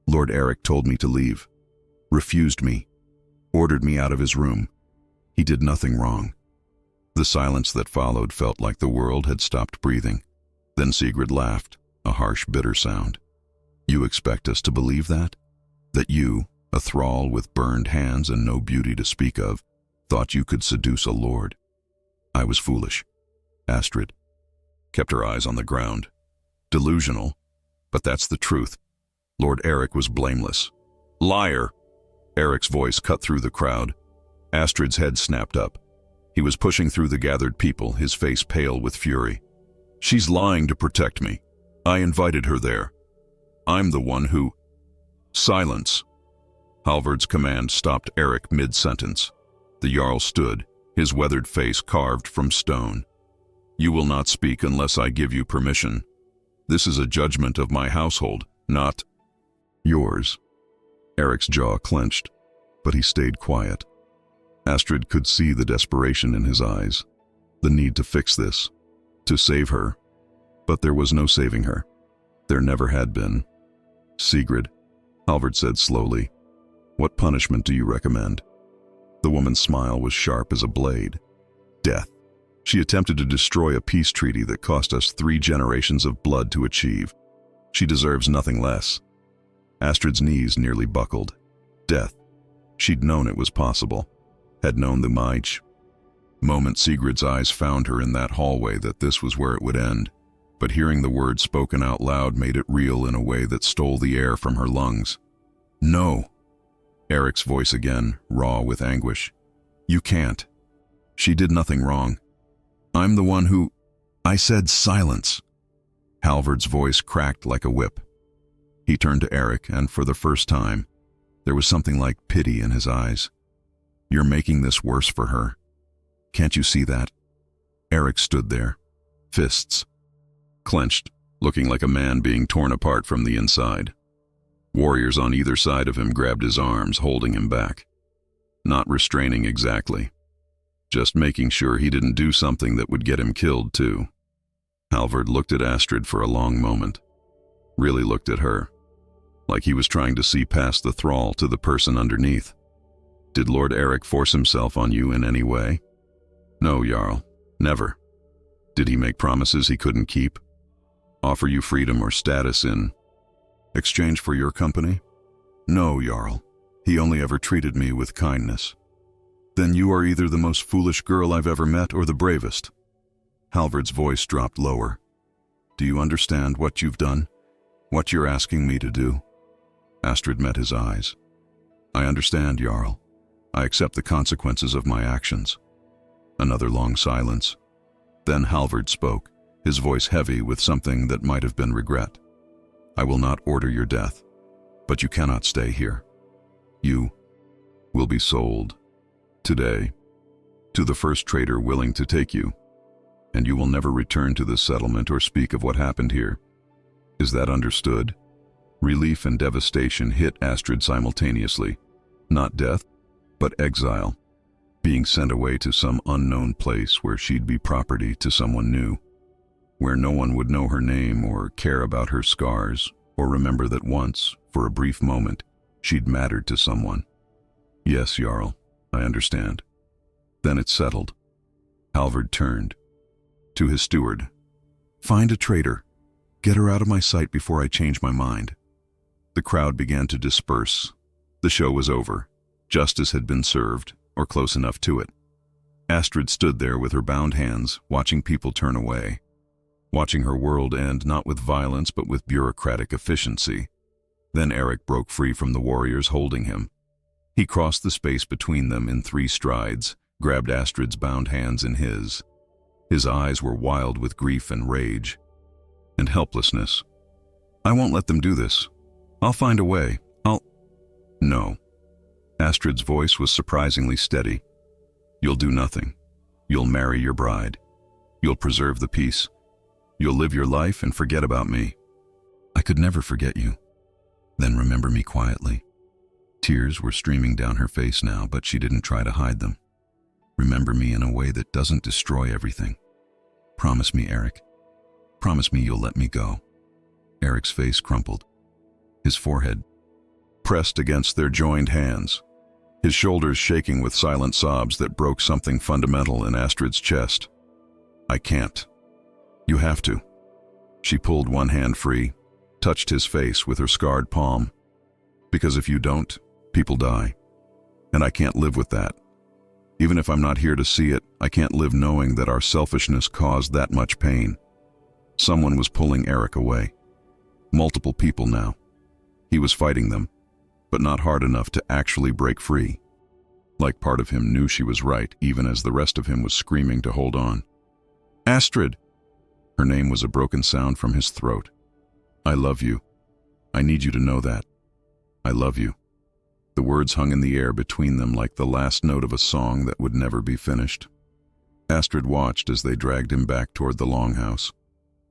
Lord Eric told me to leave, refused me, ordered me out of his room. He did nothing wrong. The silence that followed felt like the world had stopped breathing. Then Sigrid laughed, a harsh, bitter sound. You expect us to believe that? That you, a thrall with burned hands and no beauty to speak of, thought you could seduce a lord? I was foolish. Astrid kept her eyes on the ground. Delusional, but that's the truth. Lord Eric was blameless. Liar! Eric's voice cut through the crowd. Astrid's head snapped up. He was pushing through the gathered people, his face pale with fury. She's lying to protect me. I invited her there. I'm the one who... Silence! Halvard's command stopped Eric mid-sentence. The Jarl stood, his weathered face carved from stone. You will not speak unless I give you permission. This is a judgment of my household, not yours. Eric's jaw clenched, but he stayed quiet. Astrid could see the desperation in his eyes, the need to fix this, to save her. But there was no saving her. There never had been. Sigrid, Halvard said slowly, what punishment do you recommend? The woman's smile was sharp as a blade. Death. She attempted to destroy a peace treaty that cost us 3 generations of blood to achieve. She deserves nothing less. Astrid's knees nearly buckled. Death. She'd known it was possible. Had known the might. Moment Sigrid's eyes found her in that hallway that this was where it would end. But hearing the words spoken out loud made it real in a way that stole the air from her lungs. No. Eric's voice again, raw with anguish. You can't. She did nothing wrong. I'm the one who... I said silence. Halvard's voice cracked like a whip. He turned to Eric, and for the first time, there was something like pity in his eyes. You're making this worse for her. Can't you see that? Eric stood there, fists clenched, looking like a man being torn apart from the inside. Warriors on either side of him grabbed his arms, holding him back. Not restraining exactly. Just making sure he didn't do something that would get him killed, too. Halvard looked at Astrid for a long moment. Really looked at her. Like he was trying to see past the thrall to the person underneath. Did Lord Eric force himself on you in any way? No, Jarl. Never. Did he make promises he couldn't keep? Offer you freedom or status in exchange for your company? No, Jarl. He only ever treated me with kindness. Then you are either the most foolish girl I've ever met or the bravest. Halvard's voice dropped lower. Do you understand what you've done? What you're asking me to do? Astrid met his eyes. I understand, Jarl. I accept the consequences of my actions. Another long silence. Then Halvard spoke, his voice heavy with something that might have been regret. I will not order your death, but you cannot stay here. You will be sold today to the first trader willing to take you, and you will never return to this settlement or speak of what happened here. Is that understood? Relief and devastation hit Astrid simultaneously. Not death, but exile. Being sent away to some unknown place where she'd be property to someone new. Where no one would know her name or care about her scars or remember that once, for a brief moment, she'd mattered to someone. Yes, Jarl, I understand. Then it's settled. Halvard turned to his steward. Find a traitor. Get her out of my sight before I change my mind. The crowd began to disperse. The show was over. Justice had been served, or close enough to it. Astrid stood there with her bound hands, watching people turn away. Watching her world end not with violence but with bureaucratic efficiency. Then Eric broke free from the warriors holding him. He crossed the space between them in 3 strides, grabbed Astrid's bound hands in his. His eyes were wild with grief and rage. And helplessness. I won't let them do this. I'll find a way. No. Astrid's voice was surprisingly steady. You'll do nothing. You'll marry your bride. You'll preserve the peace. You'll live your life and forget about me. I could never forget you. Then remember me quietly. Tears were streaming down her face now, but she didn't try to hide them. Remember me in a way that doesn't destroy everything. Promise me, Eric. Promise me you'll let me go. Eric's face crumpled. His forehead pressed against their joined hands. his shoulders shaking with silent sobs that broke something fundamental in Astrid's chest. "I can't. You have to." She pulled one hand free, touched his face with her scarred palm. "Because if you don't, people die. And I can't live with that. Even if I'm not here to see it, I can't live knowing that our selfishness caused that much pain." Someone was pulling Eric away. Multiple people now. He was fighting them, but not hard enough to actually break free. Like part of him knew she was right, even as the rest of him was screaming to hold on. "Astrid!" Her name was a broken sound from his throat. "I love you. I need you to know that. I love you." The words hung in the air between them like the last note of a song that would never be finished. Astrid watched as they dragged him back toward the longhouse.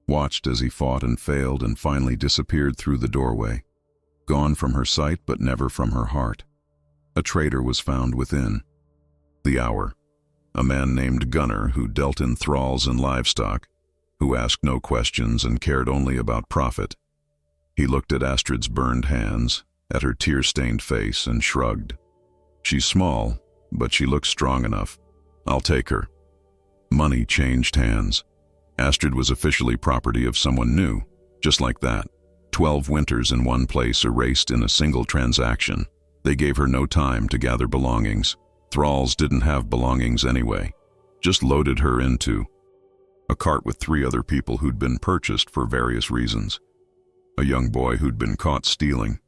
Watched as he fought and failed and finally disappeared through the doorway. Gone from her sight but never from her heart. A traitor was found within. The hour. A man named Gunnar who dealt in thralls and livestock, who asked no questions and cared only about profit. He looked at Astrid's burned hands, at her tear-stained face, and shrugged. "She's small, but she looks strong enough. I'll take her." Money changed hands. Astrid was officially property of someone new, just like that. 12 winters in one place erased in a single transaction. They gave her no time to gather belongings. Thralls didn't have belongings anyway. Just loaded her into a cart with 3 other people who'd been purchased for various reasons. A young boy who'd been caught stealing.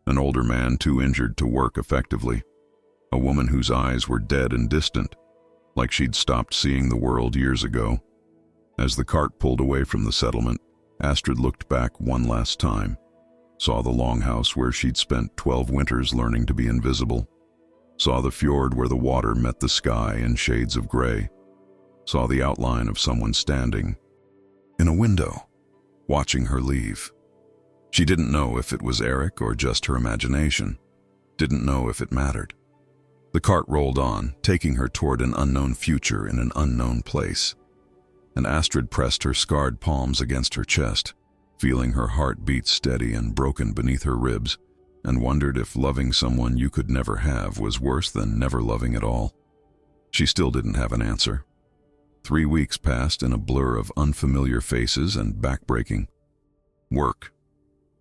An older man too injured to work effectively. A woman whose eyes were dead and distant, like she'd stopped seeing the world years ago. As the cart pulled away from the settlement, Astrid looked back one last time, saw the longhouse where she'd spent 12 winters learning to be invisible, saw the fjord where the water met the sky in shades of gray, saw the outline of someone standing in a window, watching her leave. She didn't know if it was Eric or just her imagination, didn't know if it mattered. The cart rolled on, taking her toward an unknown future in an unknown place. And Astrid pressed her scarred palms against her chest, feeling her heart beat steady and broken beneath her ribs, and wondered if loving someone you could never have was worse than never loving at all. She still didn't have an answer. 3 weeks passed in a blur of unfamiliar faces and backbreaking. Work.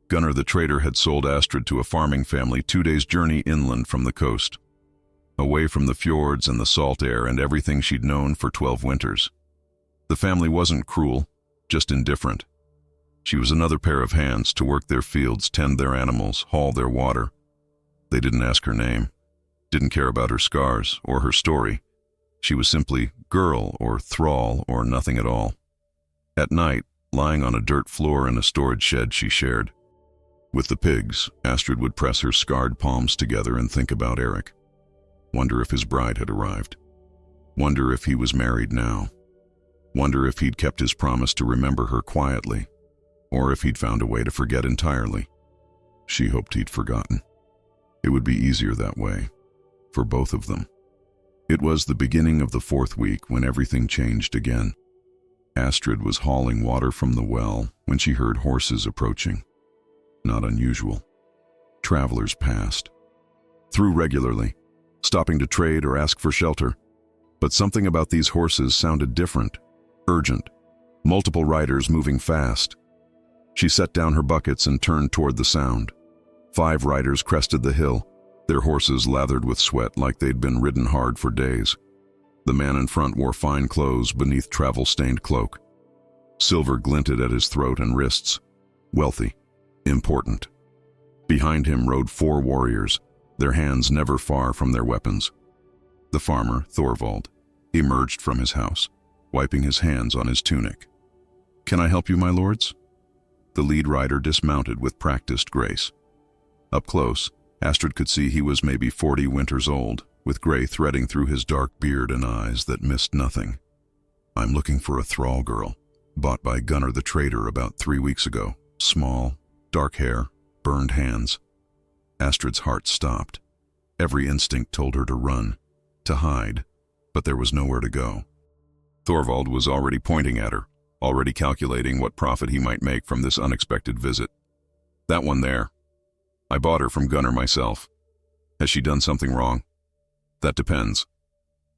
Gunnar the trader had sold Astrid to a farming family 2 days' journey inland from the coast, away from the fjords and the salt air and everything she'd known for 12 winters. The family wasn't cruel, just indifferent. She was another pair of hands to work their fields, tend their animals, haul their water. They didn't ask her name, didn't care about her scars or her story. She was simply girl or thrall or nothing at all. At night, lying on a dirt floor in a storage shed she shared. With the pigs, Astrid would press her scarred palms together and think about Eric. Wonder if his bride had arrived. Wonder if he was married now. Wonder if he'd kept his promise to remember her quietly, or if he'd found a way to forget entirely. She hoped he'd forgotten. It would be easier that way, for both of them. It was the beginning of the 4th week when everything changed again. Astrid was hauling water from the well when she heard horses approaching. Not unusual. Travelers passed. Through regularly, stopping to trade or ask for shelter. But something about these horses sounded different, urgent, multiple riders moving fast. She set down her buckets and turned toward the sound. 5 riders crested the hill, their horses lathered with sweat like they'd been ridden hard for days. The man in front wore fine clothes beneath travel-stained cloak. Silver glinted at his throat and wrists. Wealthy. Important. Behind him rode 4 warriors, their hands never far from their weapons. The farmer, Thorvald, emerged from his house, wiping his hands on his tunic. "Can I help you, my lords?" The lead rider dismounted with practiced grace. Up close, Astrid could see he was maybe 40 winters old, with gray threading through his dark beard and eyes that missed nothing. "I'm looking for a thrall girl, bought by Gunnar the trader about 3 weeks ago. Small, dark hair, burned hands." Astrid's heart stopped. Every instinct told her to run, to hide, but there was nowhere to go. Thorvald was already pointing at her, already calculating what profit he might make from this unexpected visit. "That one there. I bought her from Gunnar myself. Has she done something wrong?" That depends.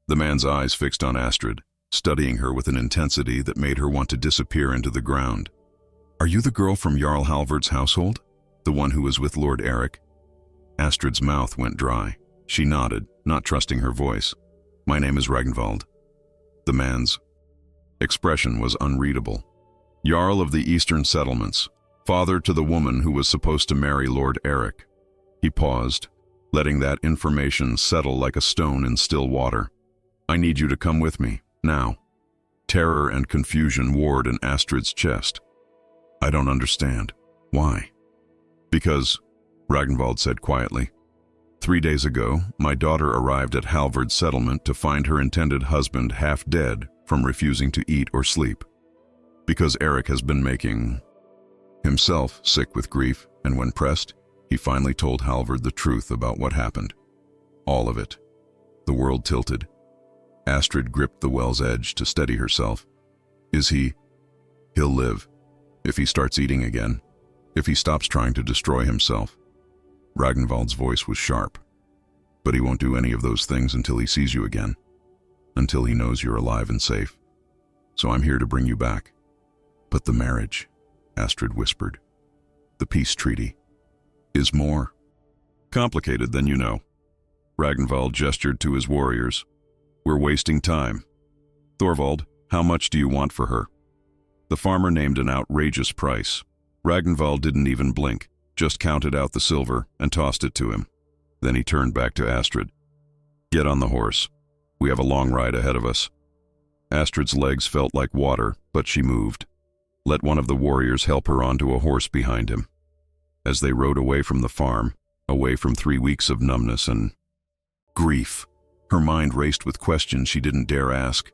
The man's eyes fixed on Astrid, studying her with an intensity that made her want to disappear into the ground. Are you the girl from Jarl Halvard's household? The one who was with Lord Eric? Astrid's mouth went dry. She nodded, not trusting her voice. My name is Ragnvald. The man's expression was unreadable. Jarl of the Eastern Settlements, father to the woman who was supposed to marry Lord Eric. He paused, letting that information settle like a stone in still water. I need you to come with me, now. Terror and confusion warred in Astrid's chest. I don't understand. Why? Because, Ragnvald said quietly. 3 days ago, my daughter arrived at Halvard's settlement to find her intended husband half dead from refusing to eat or sleep. Because Eric has been making himself sick with grief, and when pressed, he finally told Halvard the truth about what happened. All of it. The world tilted. Astrid gripped the well's edge to steady herself. Is he? He'll live. If he starts eating again. If he stops trying to destroy himself. Ragnvald's voice was sharp. But he won't do any of those things until he sees you again. Until he knows you're alive and safe. So I'm here to bring you back. But the marriage, Astrid whispered. The peace treaty. Is more complicated than you know. Ragnvald gestured to his warriors. We're wasting time. Thorvald, how much do you want for her? The farmer named an outrageous price. Ragnvald didn't even blink, just counted out the silver and tossed it to him. Then he turned back to Astrid. Get on the horse. We have a long ride ahead of us. Astrid's legs felt like water, but she moved. Let one of the warriors help her onto a horse behind him. As they rode away from the farm, away from 3 weeks of numbness and grief, her mind raced with questions she didn't dare ask.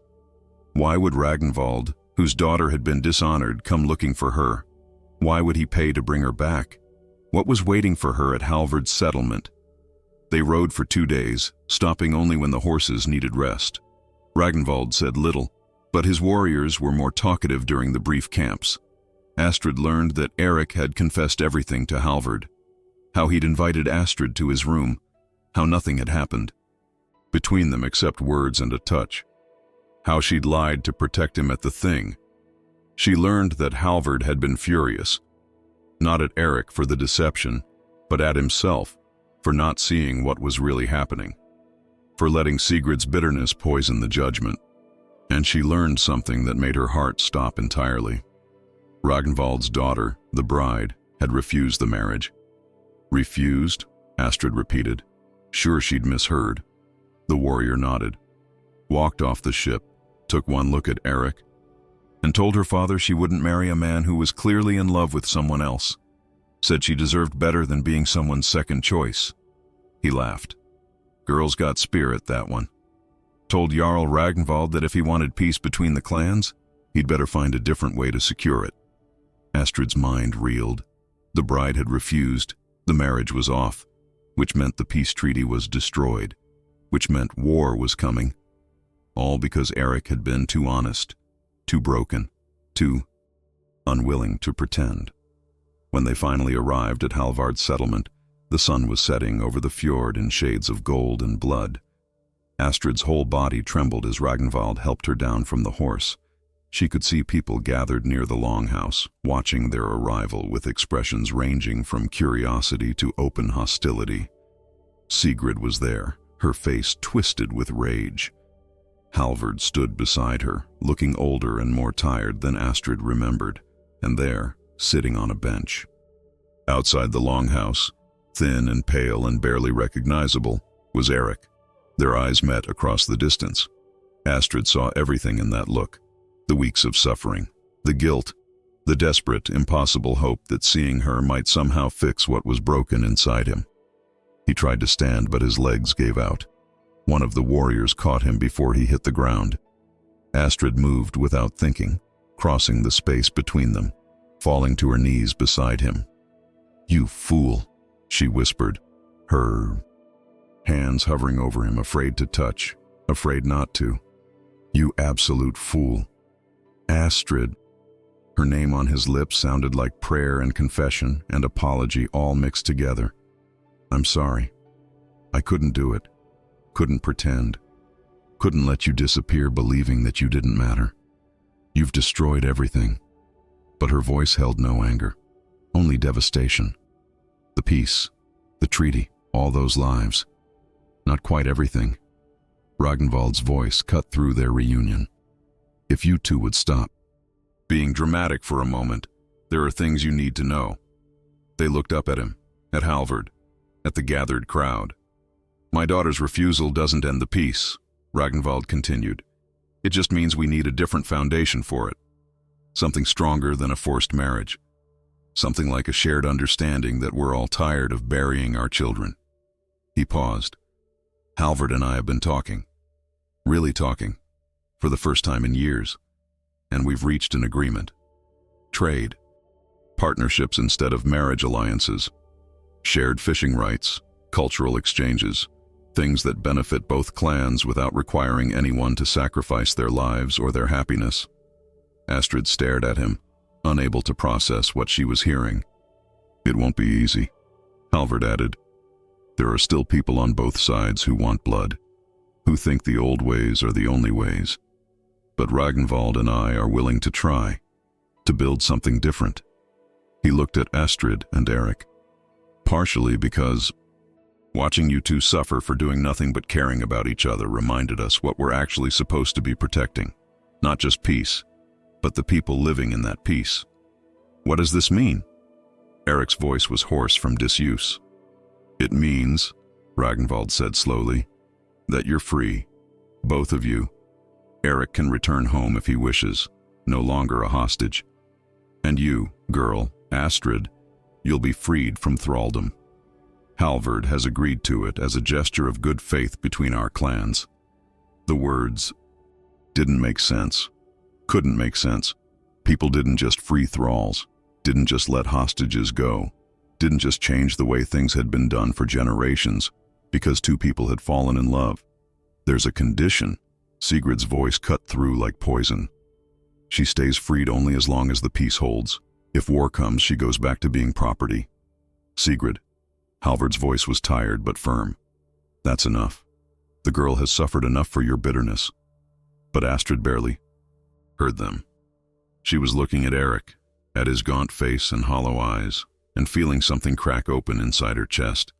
Why would Ragnvald, whose daughter had been dishonored, come looking for her? Why would he pay to bring her back? What was waiting for her at Halvard's settlement? They rode for 2 days, stopping only when the horses needed rest. Ragnvald said little, but his warriors were more talkative during the brief camps. Astrid learned that Eric had confessed everything to Halvard, how he'd invited Astrid to his room, how nothing had happened between them except words and a touch, how she'd lied to protect him at the thing. She learned that Halvard had been furious, not at Eric for the deception, but at himself for not seeing what was really happening, for letting Sigrid's bitterness poison the judgment. And she learned something that made her heart stop entirely. Ragnvald's daughter, the bride, had refused the marriage. Refused? Astrid repeated. Sure she'd misheard. The warrior nodded, walked off the ship, took one look at Eric, and told her father she wouldn't marry a man who was clearly in love with someone else. Said she deserved better than being someone's second choice. He laughed. Girl's got spirit, that one. Told Jarl Ragnvald that if he wanted peace between the clans, he'd better find a different way to secure it. Astrid's mind reeled. The bride had refused, the marriage was off, which meant the peace treaty was destroyed, which meant war was coming. All because Eric had been too honest, too broken, too unwilling to pretend. When they finally arrived at Halvard's settlement, the sun was setting over the fjord in shades of gold and blood. Astrid's whole body trembled as Ragnvald helped her down from the horse. She could see people gathered near the longhouse, watching their arrival with expressions ranging from curiosity to open hostility. Sigrid was there, her face twisted with rage. Halvard stood beside her, looking older and more tired than Astrid remembered, and there, sitting on a bench. Outside the longhouse, thin and pale and barely recognizable, was Eric. Their eyes met across the distance. Astrid saw everything in that look. The weeks of suffering, the guilt, the desperate, impossible hope that seeing her might somehow fix what was broken inside him. He tried to stand, but his legs gave out. One of the warriors caught him before he hit the ground. Astrid moved without thinking, crossing the space between them, falling to her knees beside him. You fool, she whispered, her hands hovering over him, afraid to touch, afraid not to. You absolute fool. Astrid. Her name on his lips sounded like prayer and confession and apology all mixed together. I'm sorry. I couldn't do it. couldn't pretend, couldn't let you disappear believing that you didn't matter. You've destroyed everything. But her voice held no anger, only devastation. The peace, the treaty, all those lives. Not quite everything. Ragnvald's voice cut through their reunion. If you two would stop being dramatic for a moment, there are things you need to know. They looked up at him, at Halvard, at the gathered crowd. My daughter's refusal doesn't end the peace, Ragnvald continued. It just means we need a different foundation for it. Something stronger than a forced marriage. Something like a shared understanding that we're all tired of burying our children. He paused. Halvard and I have been talking. Really talking. For the first time in years. And we've reached an agreement. Trade. Partnerships instead of marriage alliances. Shared fishing rights. Cultural exchanges. Things that benefit both clans without requiring anyone to sacrifice their lives or their happiness. Astrid stared at him, unable to process what she was hearing. It won't be easy, Halvard added. There are still people on both sides who want blood, who think the old ways are the only ways. But Ragnvald and I are willing to try, to build something different. He looked at Astrid and Eric, partially because watching you two suffer for doing nothing but caring about each other reminded us what we're actually supposed to be protecting. Not just peace, but the people living in that peace. What does this mean? Eric's voice was hoarse from disuse. It means, Ragnvald said slowly, that you're free, both of you. Eric can return home if he wishes, no longer a hostage. And you, girl, Astrid, you'll be freed from thraldom. Halvard has agreed to it as a gesture of good faith between our clans. The words didn't make sense. Couldn't make sense. People didn't just free thralls, didn't just let hostages go, didn't just change the way things had been done for generations because two people had fallen in love. There's a condition. Sigrid's voice cut through like poison. She stays freed only as long as the peace holds. If war comes, she goes back to being property. Sigrid. Halvard's voice was tired but firm. That's enough. The girl has suffered enough for your bitterness. But Astrid barely heard them. She was looking at Eric, at his gaunt face and hollow eyes, and feeling something crack open inside her chest.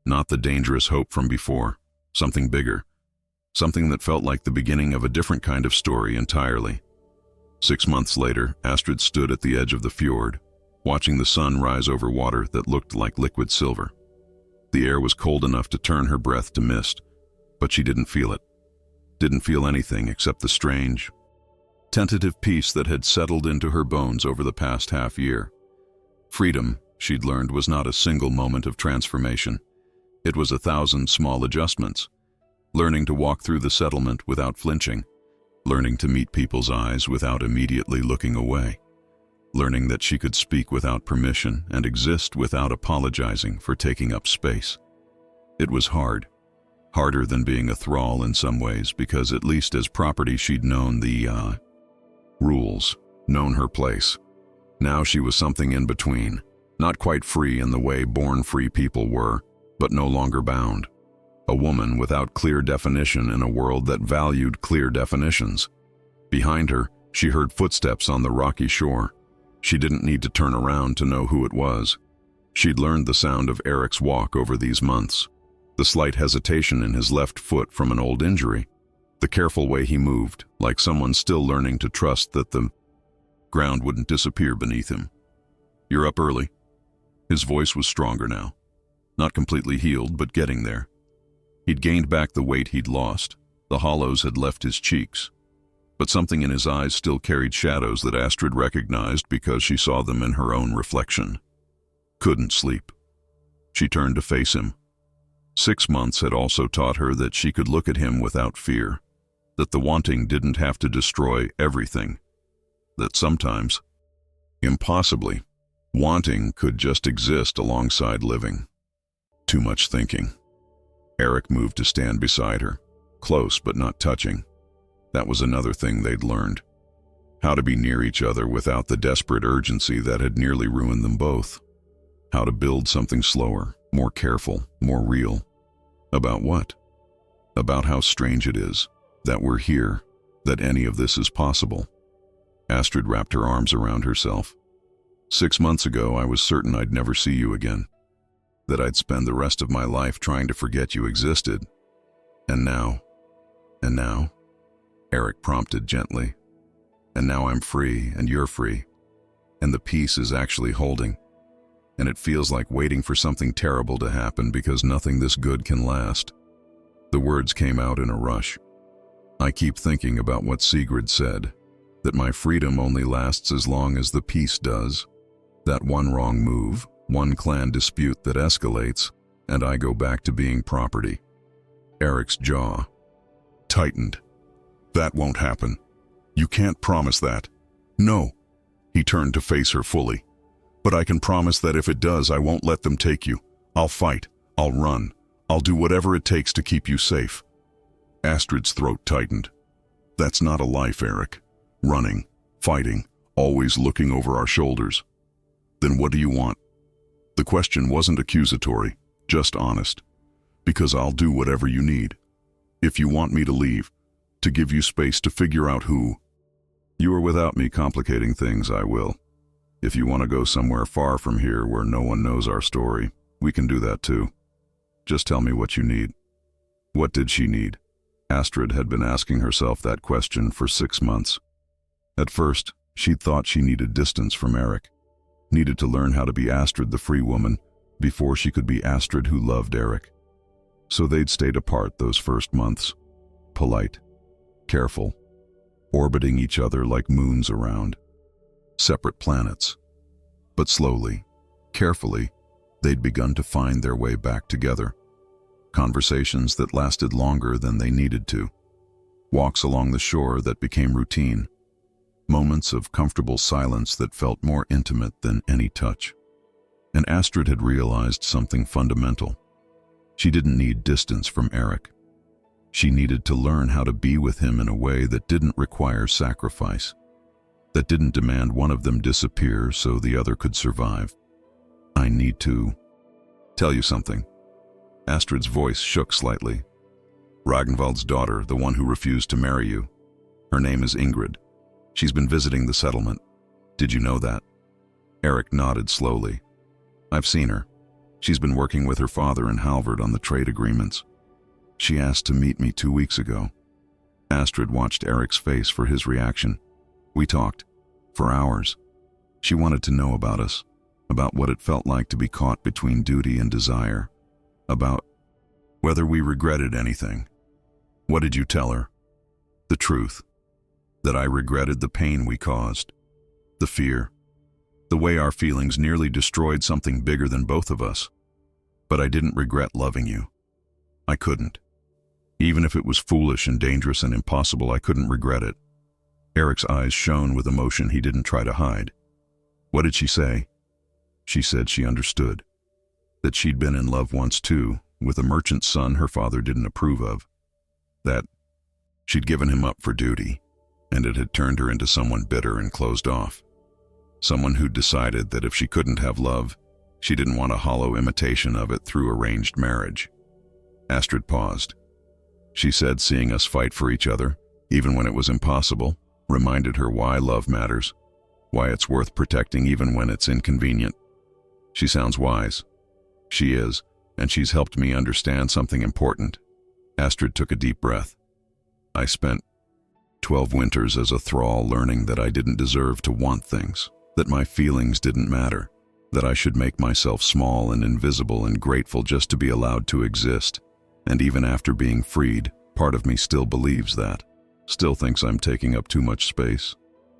Not the dangerous hope from before, something bigger, something that felt like the beginning of a different kind of story entirely. 6 months later, Astrid stood at the edge of the fjord, watching the sun rise over water that looked like liquid silver. The air was cold enough to turn her breath to mist, but she didn't feel it. Didn't feel anything except the strange, tentative peace that had settled into her bones over the past half year. Freedom, she'd learned, was not a single moment of transformation. It was 1,000 small adjustments. Learning to walk through the settlement without flinching. Learning to meet people's eyes without immediately looking away. Learning that she could speak without permission and exist without apologizing for taking up space. It was hard. Harder than being a thrall in some ways, because at least as property she'd known the rules, known her place. Now she was something in between, not quite free in the way born free people were, but no longer bound. A woman without clear definition in a world that valued clear definitions. Behind her, she heard footsteps on the rocky shore. She didn't need to turn around to know who it was. She'd learned the sound of Eric's walk over these months. The slight hesitation in his left foot from an old injury. The careful way he moved, like someone still learning to trust that the ground wouldn't disappear beneath him. You're up early. His voice was stronger now. Not completely healed, but getting there. He'd gained back the weight he'd lost. The hollows had left his cheeks. But something in his eyes still carried shadows that Astrid recognized because she saw them in her own reflection. Couldn't sleep. She turned to face him. 6 months had also taught her that she could look at him without fear, that the wanting didn't have to destroy everything, that sometimes, impossibly, wanting could just exist alongside living. Too much thinking. Eric moved to stand beside her, close but not touching. That was another thing they'd learned. How to be near each other without the desperate urgency that had nearly ruined them both. How to build something slower, more careful, more real. About what? about how strange it is that we're here, that any of this is possible. Astrid wrapped her arms around herself. 6 months ago, I was certain I'd never see you again, that I'd spend the rest of my life trying to forget you existed. And now, Eric prompted gently. And now I'm free, and you're free. And the peace is actually holding. And it feels like waiting for something terrible to happen because nothing this good can last. The words came out in a rush. I keep thinking about what Sigrid said, that my freedom only lasts as long as the peace does. That one wrong move, one clan dispute that escalates, and I go back to being property. Eric's jaw tightened. That won't happen. You can't promise that. No. He turned to face her fully. But I can promise that if it does, I won't let them take you. I'll fight. I'll run. I'll do whatever it takes to keep you safe. Astrid's throat tightened. That's not a life, Eric. Running, fighting, always looking over our shoulders. Then what do you want? The question wasn't accusatory, just honest. Because I'll do whatever you need. If you want me to leave, to give you space to figure out who. You are without me complicating things, I will. If you want to go somewhere far from here where no one knows our story, we can do that too. Just tell me what you need. What did she need? Astrid had been asking herself that question for 6 months. At first, she'd thought she needed distance from Eric, needed to learn how to be Astrid the free woman before she could be Astrid who loved Eric. So they'd stayed apart those first months, polite, careful, orbiting each other like moons around separate planets. But slowly, carefully, they'd begun to find their way back together. Conversations that lasted longer than they needed to. Walks along the shore that became routine. Moments of comfortable silence that felt more intimate than any touch. And Astrid had realized something fundamental. She didn't need distance from Eric. She needed to learn how to be with him in a way that didn't require sacrifice, that didn't demand one of them disappear so the other could survive. I need to tell you something. Astrid's voice shook slightly. Ragnvald's daughter, the one who refused to marry you. Her name is Ingrid. She's been visiting the settlement. Did you know that? Eric nodded slowly. I've seen her. She's been working with her father and Halvard on the trade agreements. She asked to meet me 2 weeks ago. Astrid watched Eric's face for his reaction. We talked. For hours. She wanted to know about us, about what it felt like to be caught between duty and desire, about whether we regretted anything. What did you tell her? The truth. That I regretted the pain we caused, the fear, the way our feelings nearly destroyed something bigger than both of us. But I didn't regret loving you. I couldn't. Even if it was foolish and dangerous and impossible, I couldn't regret it. Eric's eyes shone with emotion he didn't try to hide. What did she say? She said she understood. That she'd been in love once too, with a merchant son her father didn't approve of. That she'd given him up for duty, and it had turned her into someone bitter and closed off. Someone who'd decided that if she couldn't have love, she didn't want a hollow imitation of it through arranged marriage. Astrid paused. She said seeing us fight for each other, even when it was impossible, reminded her why love matters, why it's worth protecting even when it's inconvenient. She sounds wise. She is, and she's helped me understand something important. Astrid took a deep breath. I spent 12 winters as a thrall learning that I didn't deserve to want things, that my feelings didn't matter, that I should make myself small and invisible and grateful just to be allowed to exist. And even after being freed, part of me still believes that. Still thinks I'm taking up too much space.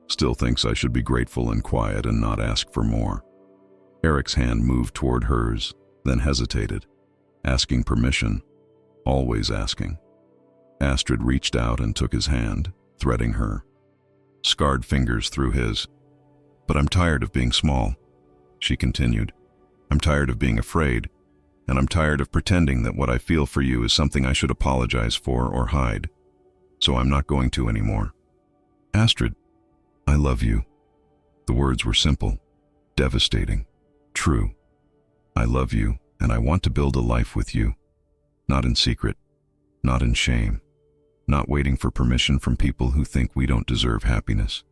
Still thinks I should be grateful and quiet and not ask for more. Eric's hand moved toward hers, then hesitated, asking permission, always asking. Astrid reached out and took his hand, threading her scarred fingers through his. But I'm tired of being small, she continued. I'm tired of being afraid, and I'm tired of pretending that what I feel for you is something I should apologize for or hide. So I'm not going to anymore. Astrid, I love you. The words were simple, devastating, true. I love you, and I want to build a life with you. Not in secret, not in shame, not waiting for permission from people who think we don't deserve happiness.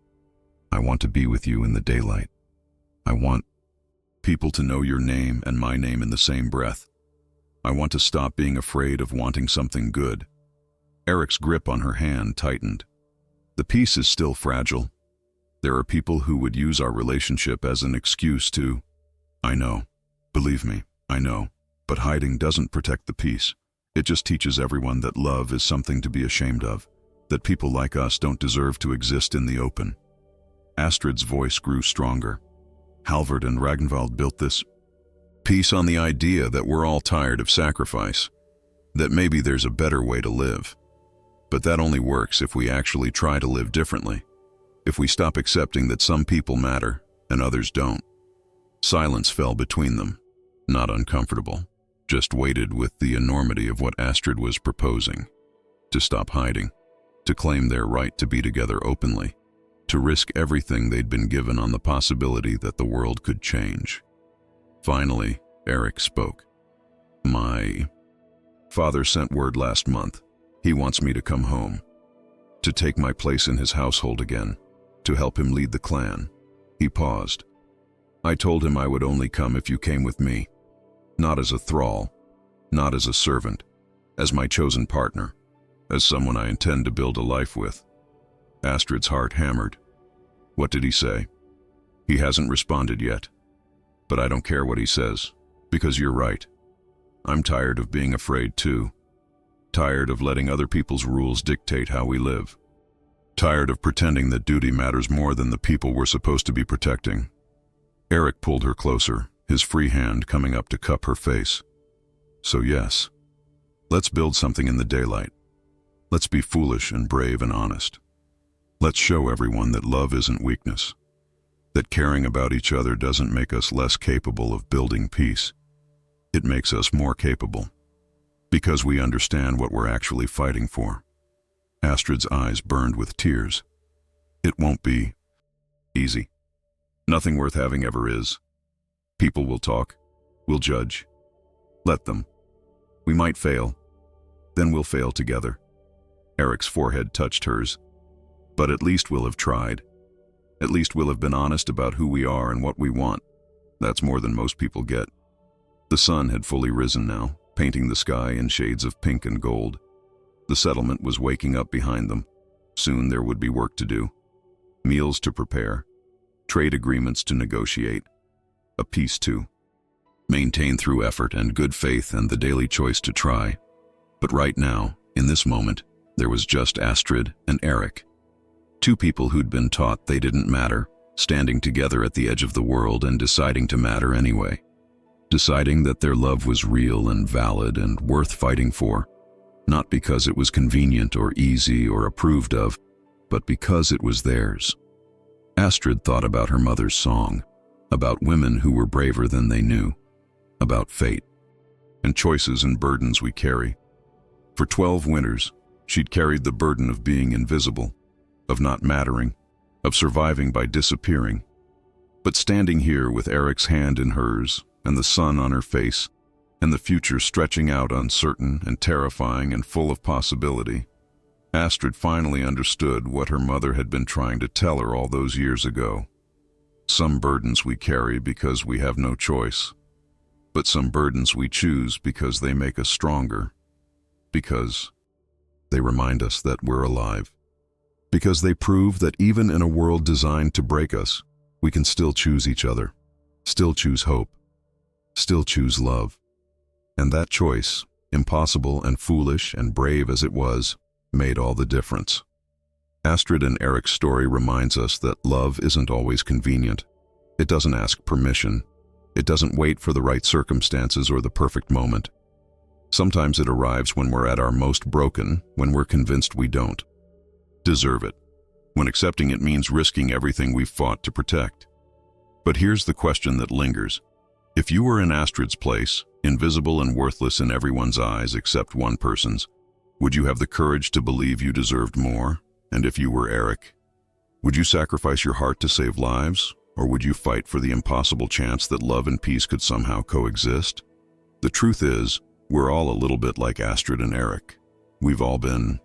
I want to be with you in the daylight. I want people to know your name and my name in the same breath. I want to stop being afraid of wanting something good. Eric's grip on her hand tightened. The peace is still fragile. There are people who would use our relationship as an excuse to... I know. Believe me, I know. But hiding doesn't protect the peace. It just teaches everyone that love is something to be ashamed of, that people like us don't deserve to exist in the open. Astrid's voice grew stronger. Halvard and Ragnvald built this peace on the idea that we're all tired of sacrifice, that maybe there's a better way to live. But that only works if we actually try to live differently, if we stop accepting that some people matter and others don't. Silence fell between them, not uncomfortable, just weighted with the enormity of what Astrid was proposing. To stop hiding, to claim their right to be together openly, to risk everything they'd been given on the possibility that the world could change. Finally, Eric spoke. My father sent word last month. He wants me to come home, to take my place in his household again, to help him lead the clan. He paused. I told him I would only come if you came with me, not as a thrall, not as a servant, as my chosen partner, as someone I intend to build a life with. Astrid's heart hammered. What did he say? He hasn't responded yet. But I don't care what he says, because you're right. I'm tired of being afraid too. Tired of letting other people's rules dictate how we live. Tired of pretending that duty matters more than the people we're supposed to be protecting. Eric pulled her closer, his free hand coming up to cup her face. So yes, let's build something in the daylight. Let's be foolish and brave and honest. Let's show everyone that love isn't weakness, that caring about each other doesn't make us less capable of building peace. It makes us more capable, because we understand what we're actually fighting for. Astrid's eyes burned with tears. It won't be easy. Nothing worth having ever is. People will talk, will judge. Let them. We might fail. Then we'll fail together. Eric's forehead touched hers. But at least we'll have tried. At least we'll have been honest about who we are and what we want. That's more than most people get. The sun had fully risen now, painting the sky in shades of pink and gold. The settlement was waking up behind them. Soon there would be work to do. Meals to prepare. Trade agreements to negotiate. A peace to maintain through effort and good faith and the daily choice to try. But right now, in this moment, there was just Astrid and Eric. Two people who'd been taught they didn't matter, standing together at the edge of the world and deciding to matter anyway. Deciding that their love was real and valid and worth fighting for, not because it was convenient or easy or approved of, but because it was theirs. Astrid thought about her mother's song, about women who were braver than they knew, about fate, and choices and burdens we carry. For 12 winters, she'd carried the burden of being invisible, of not mattering, of surviving by disappearing. But standing here with Eric's hand in hers, and the sun on her face, and the future stretching out uncertain and terrifying and full of possibility, Astrid finally understood what her mother had been trying to tell her all those years ago. Some burdens we carry because we have no choice, but some burdens we choose because they make us stronger, because they remind us that we're alive, because they prove that even in a world designed to break us, we can still choose each other, still choose hope, still choose love. And that choice, impossible and foolish and brave as it was, made all the difference. Astrid and Eric's story reminds us that love isn't always convenient. It doesn't ask permission. It doesn't wait for the right circumstances or the perfect moment. Sometimes it arrives when we're at our most broken, when we're convinced we don't deserve it, when accepting it means risking everything we've fought to protect. But here's the question that lingers. If you were in Astrid's place, invisible and worthless in everyone's eyes except one person's, would you have the courage to believe you deserved more? And if you were Eric, would you sacrifice your heart to save lives? Or would you fight for the impossible chance that love and peace could somehow coexist? The truth is, we're all a little bit like Astrid and Eric. We've all been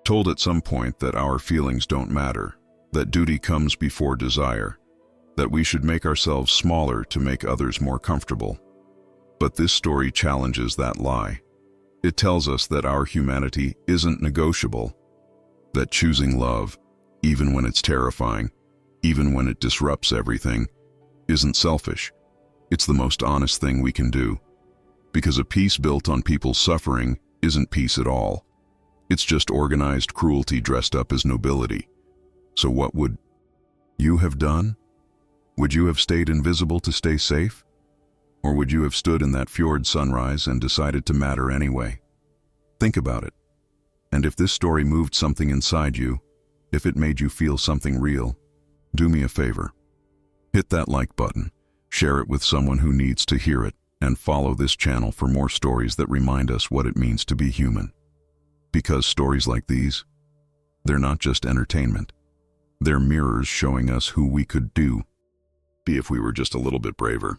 told at some point that our feelings don't matter, that duty comes before desire, that we should make ourselves smaller to make others more comfortable. But this story challenges that lie. It tells us that our humanity isn't negotiable, that choosing love, even when it's terrifying, even when it disrupts everything, isn't selfish. It's the most honest thing we can do. Because a peace built on people's suffering isn't peace at all. It's just organized cruelty dressed up as nobility. So what would you have done? Would you have stayed invisible to stay safe? Or would you have stood in that fjord sunrise and decided to matter anyway? Think about it. And if this story moved something inside you, if it made you feel something real, do me a favor. Hit that like button, share it with someone who needs to hear it, and follow this channel for more stories that remind us what it means to be human. Because stories like these, they're not just entertainment. They're mirrors showing us who we could be if we were just a little bit braver.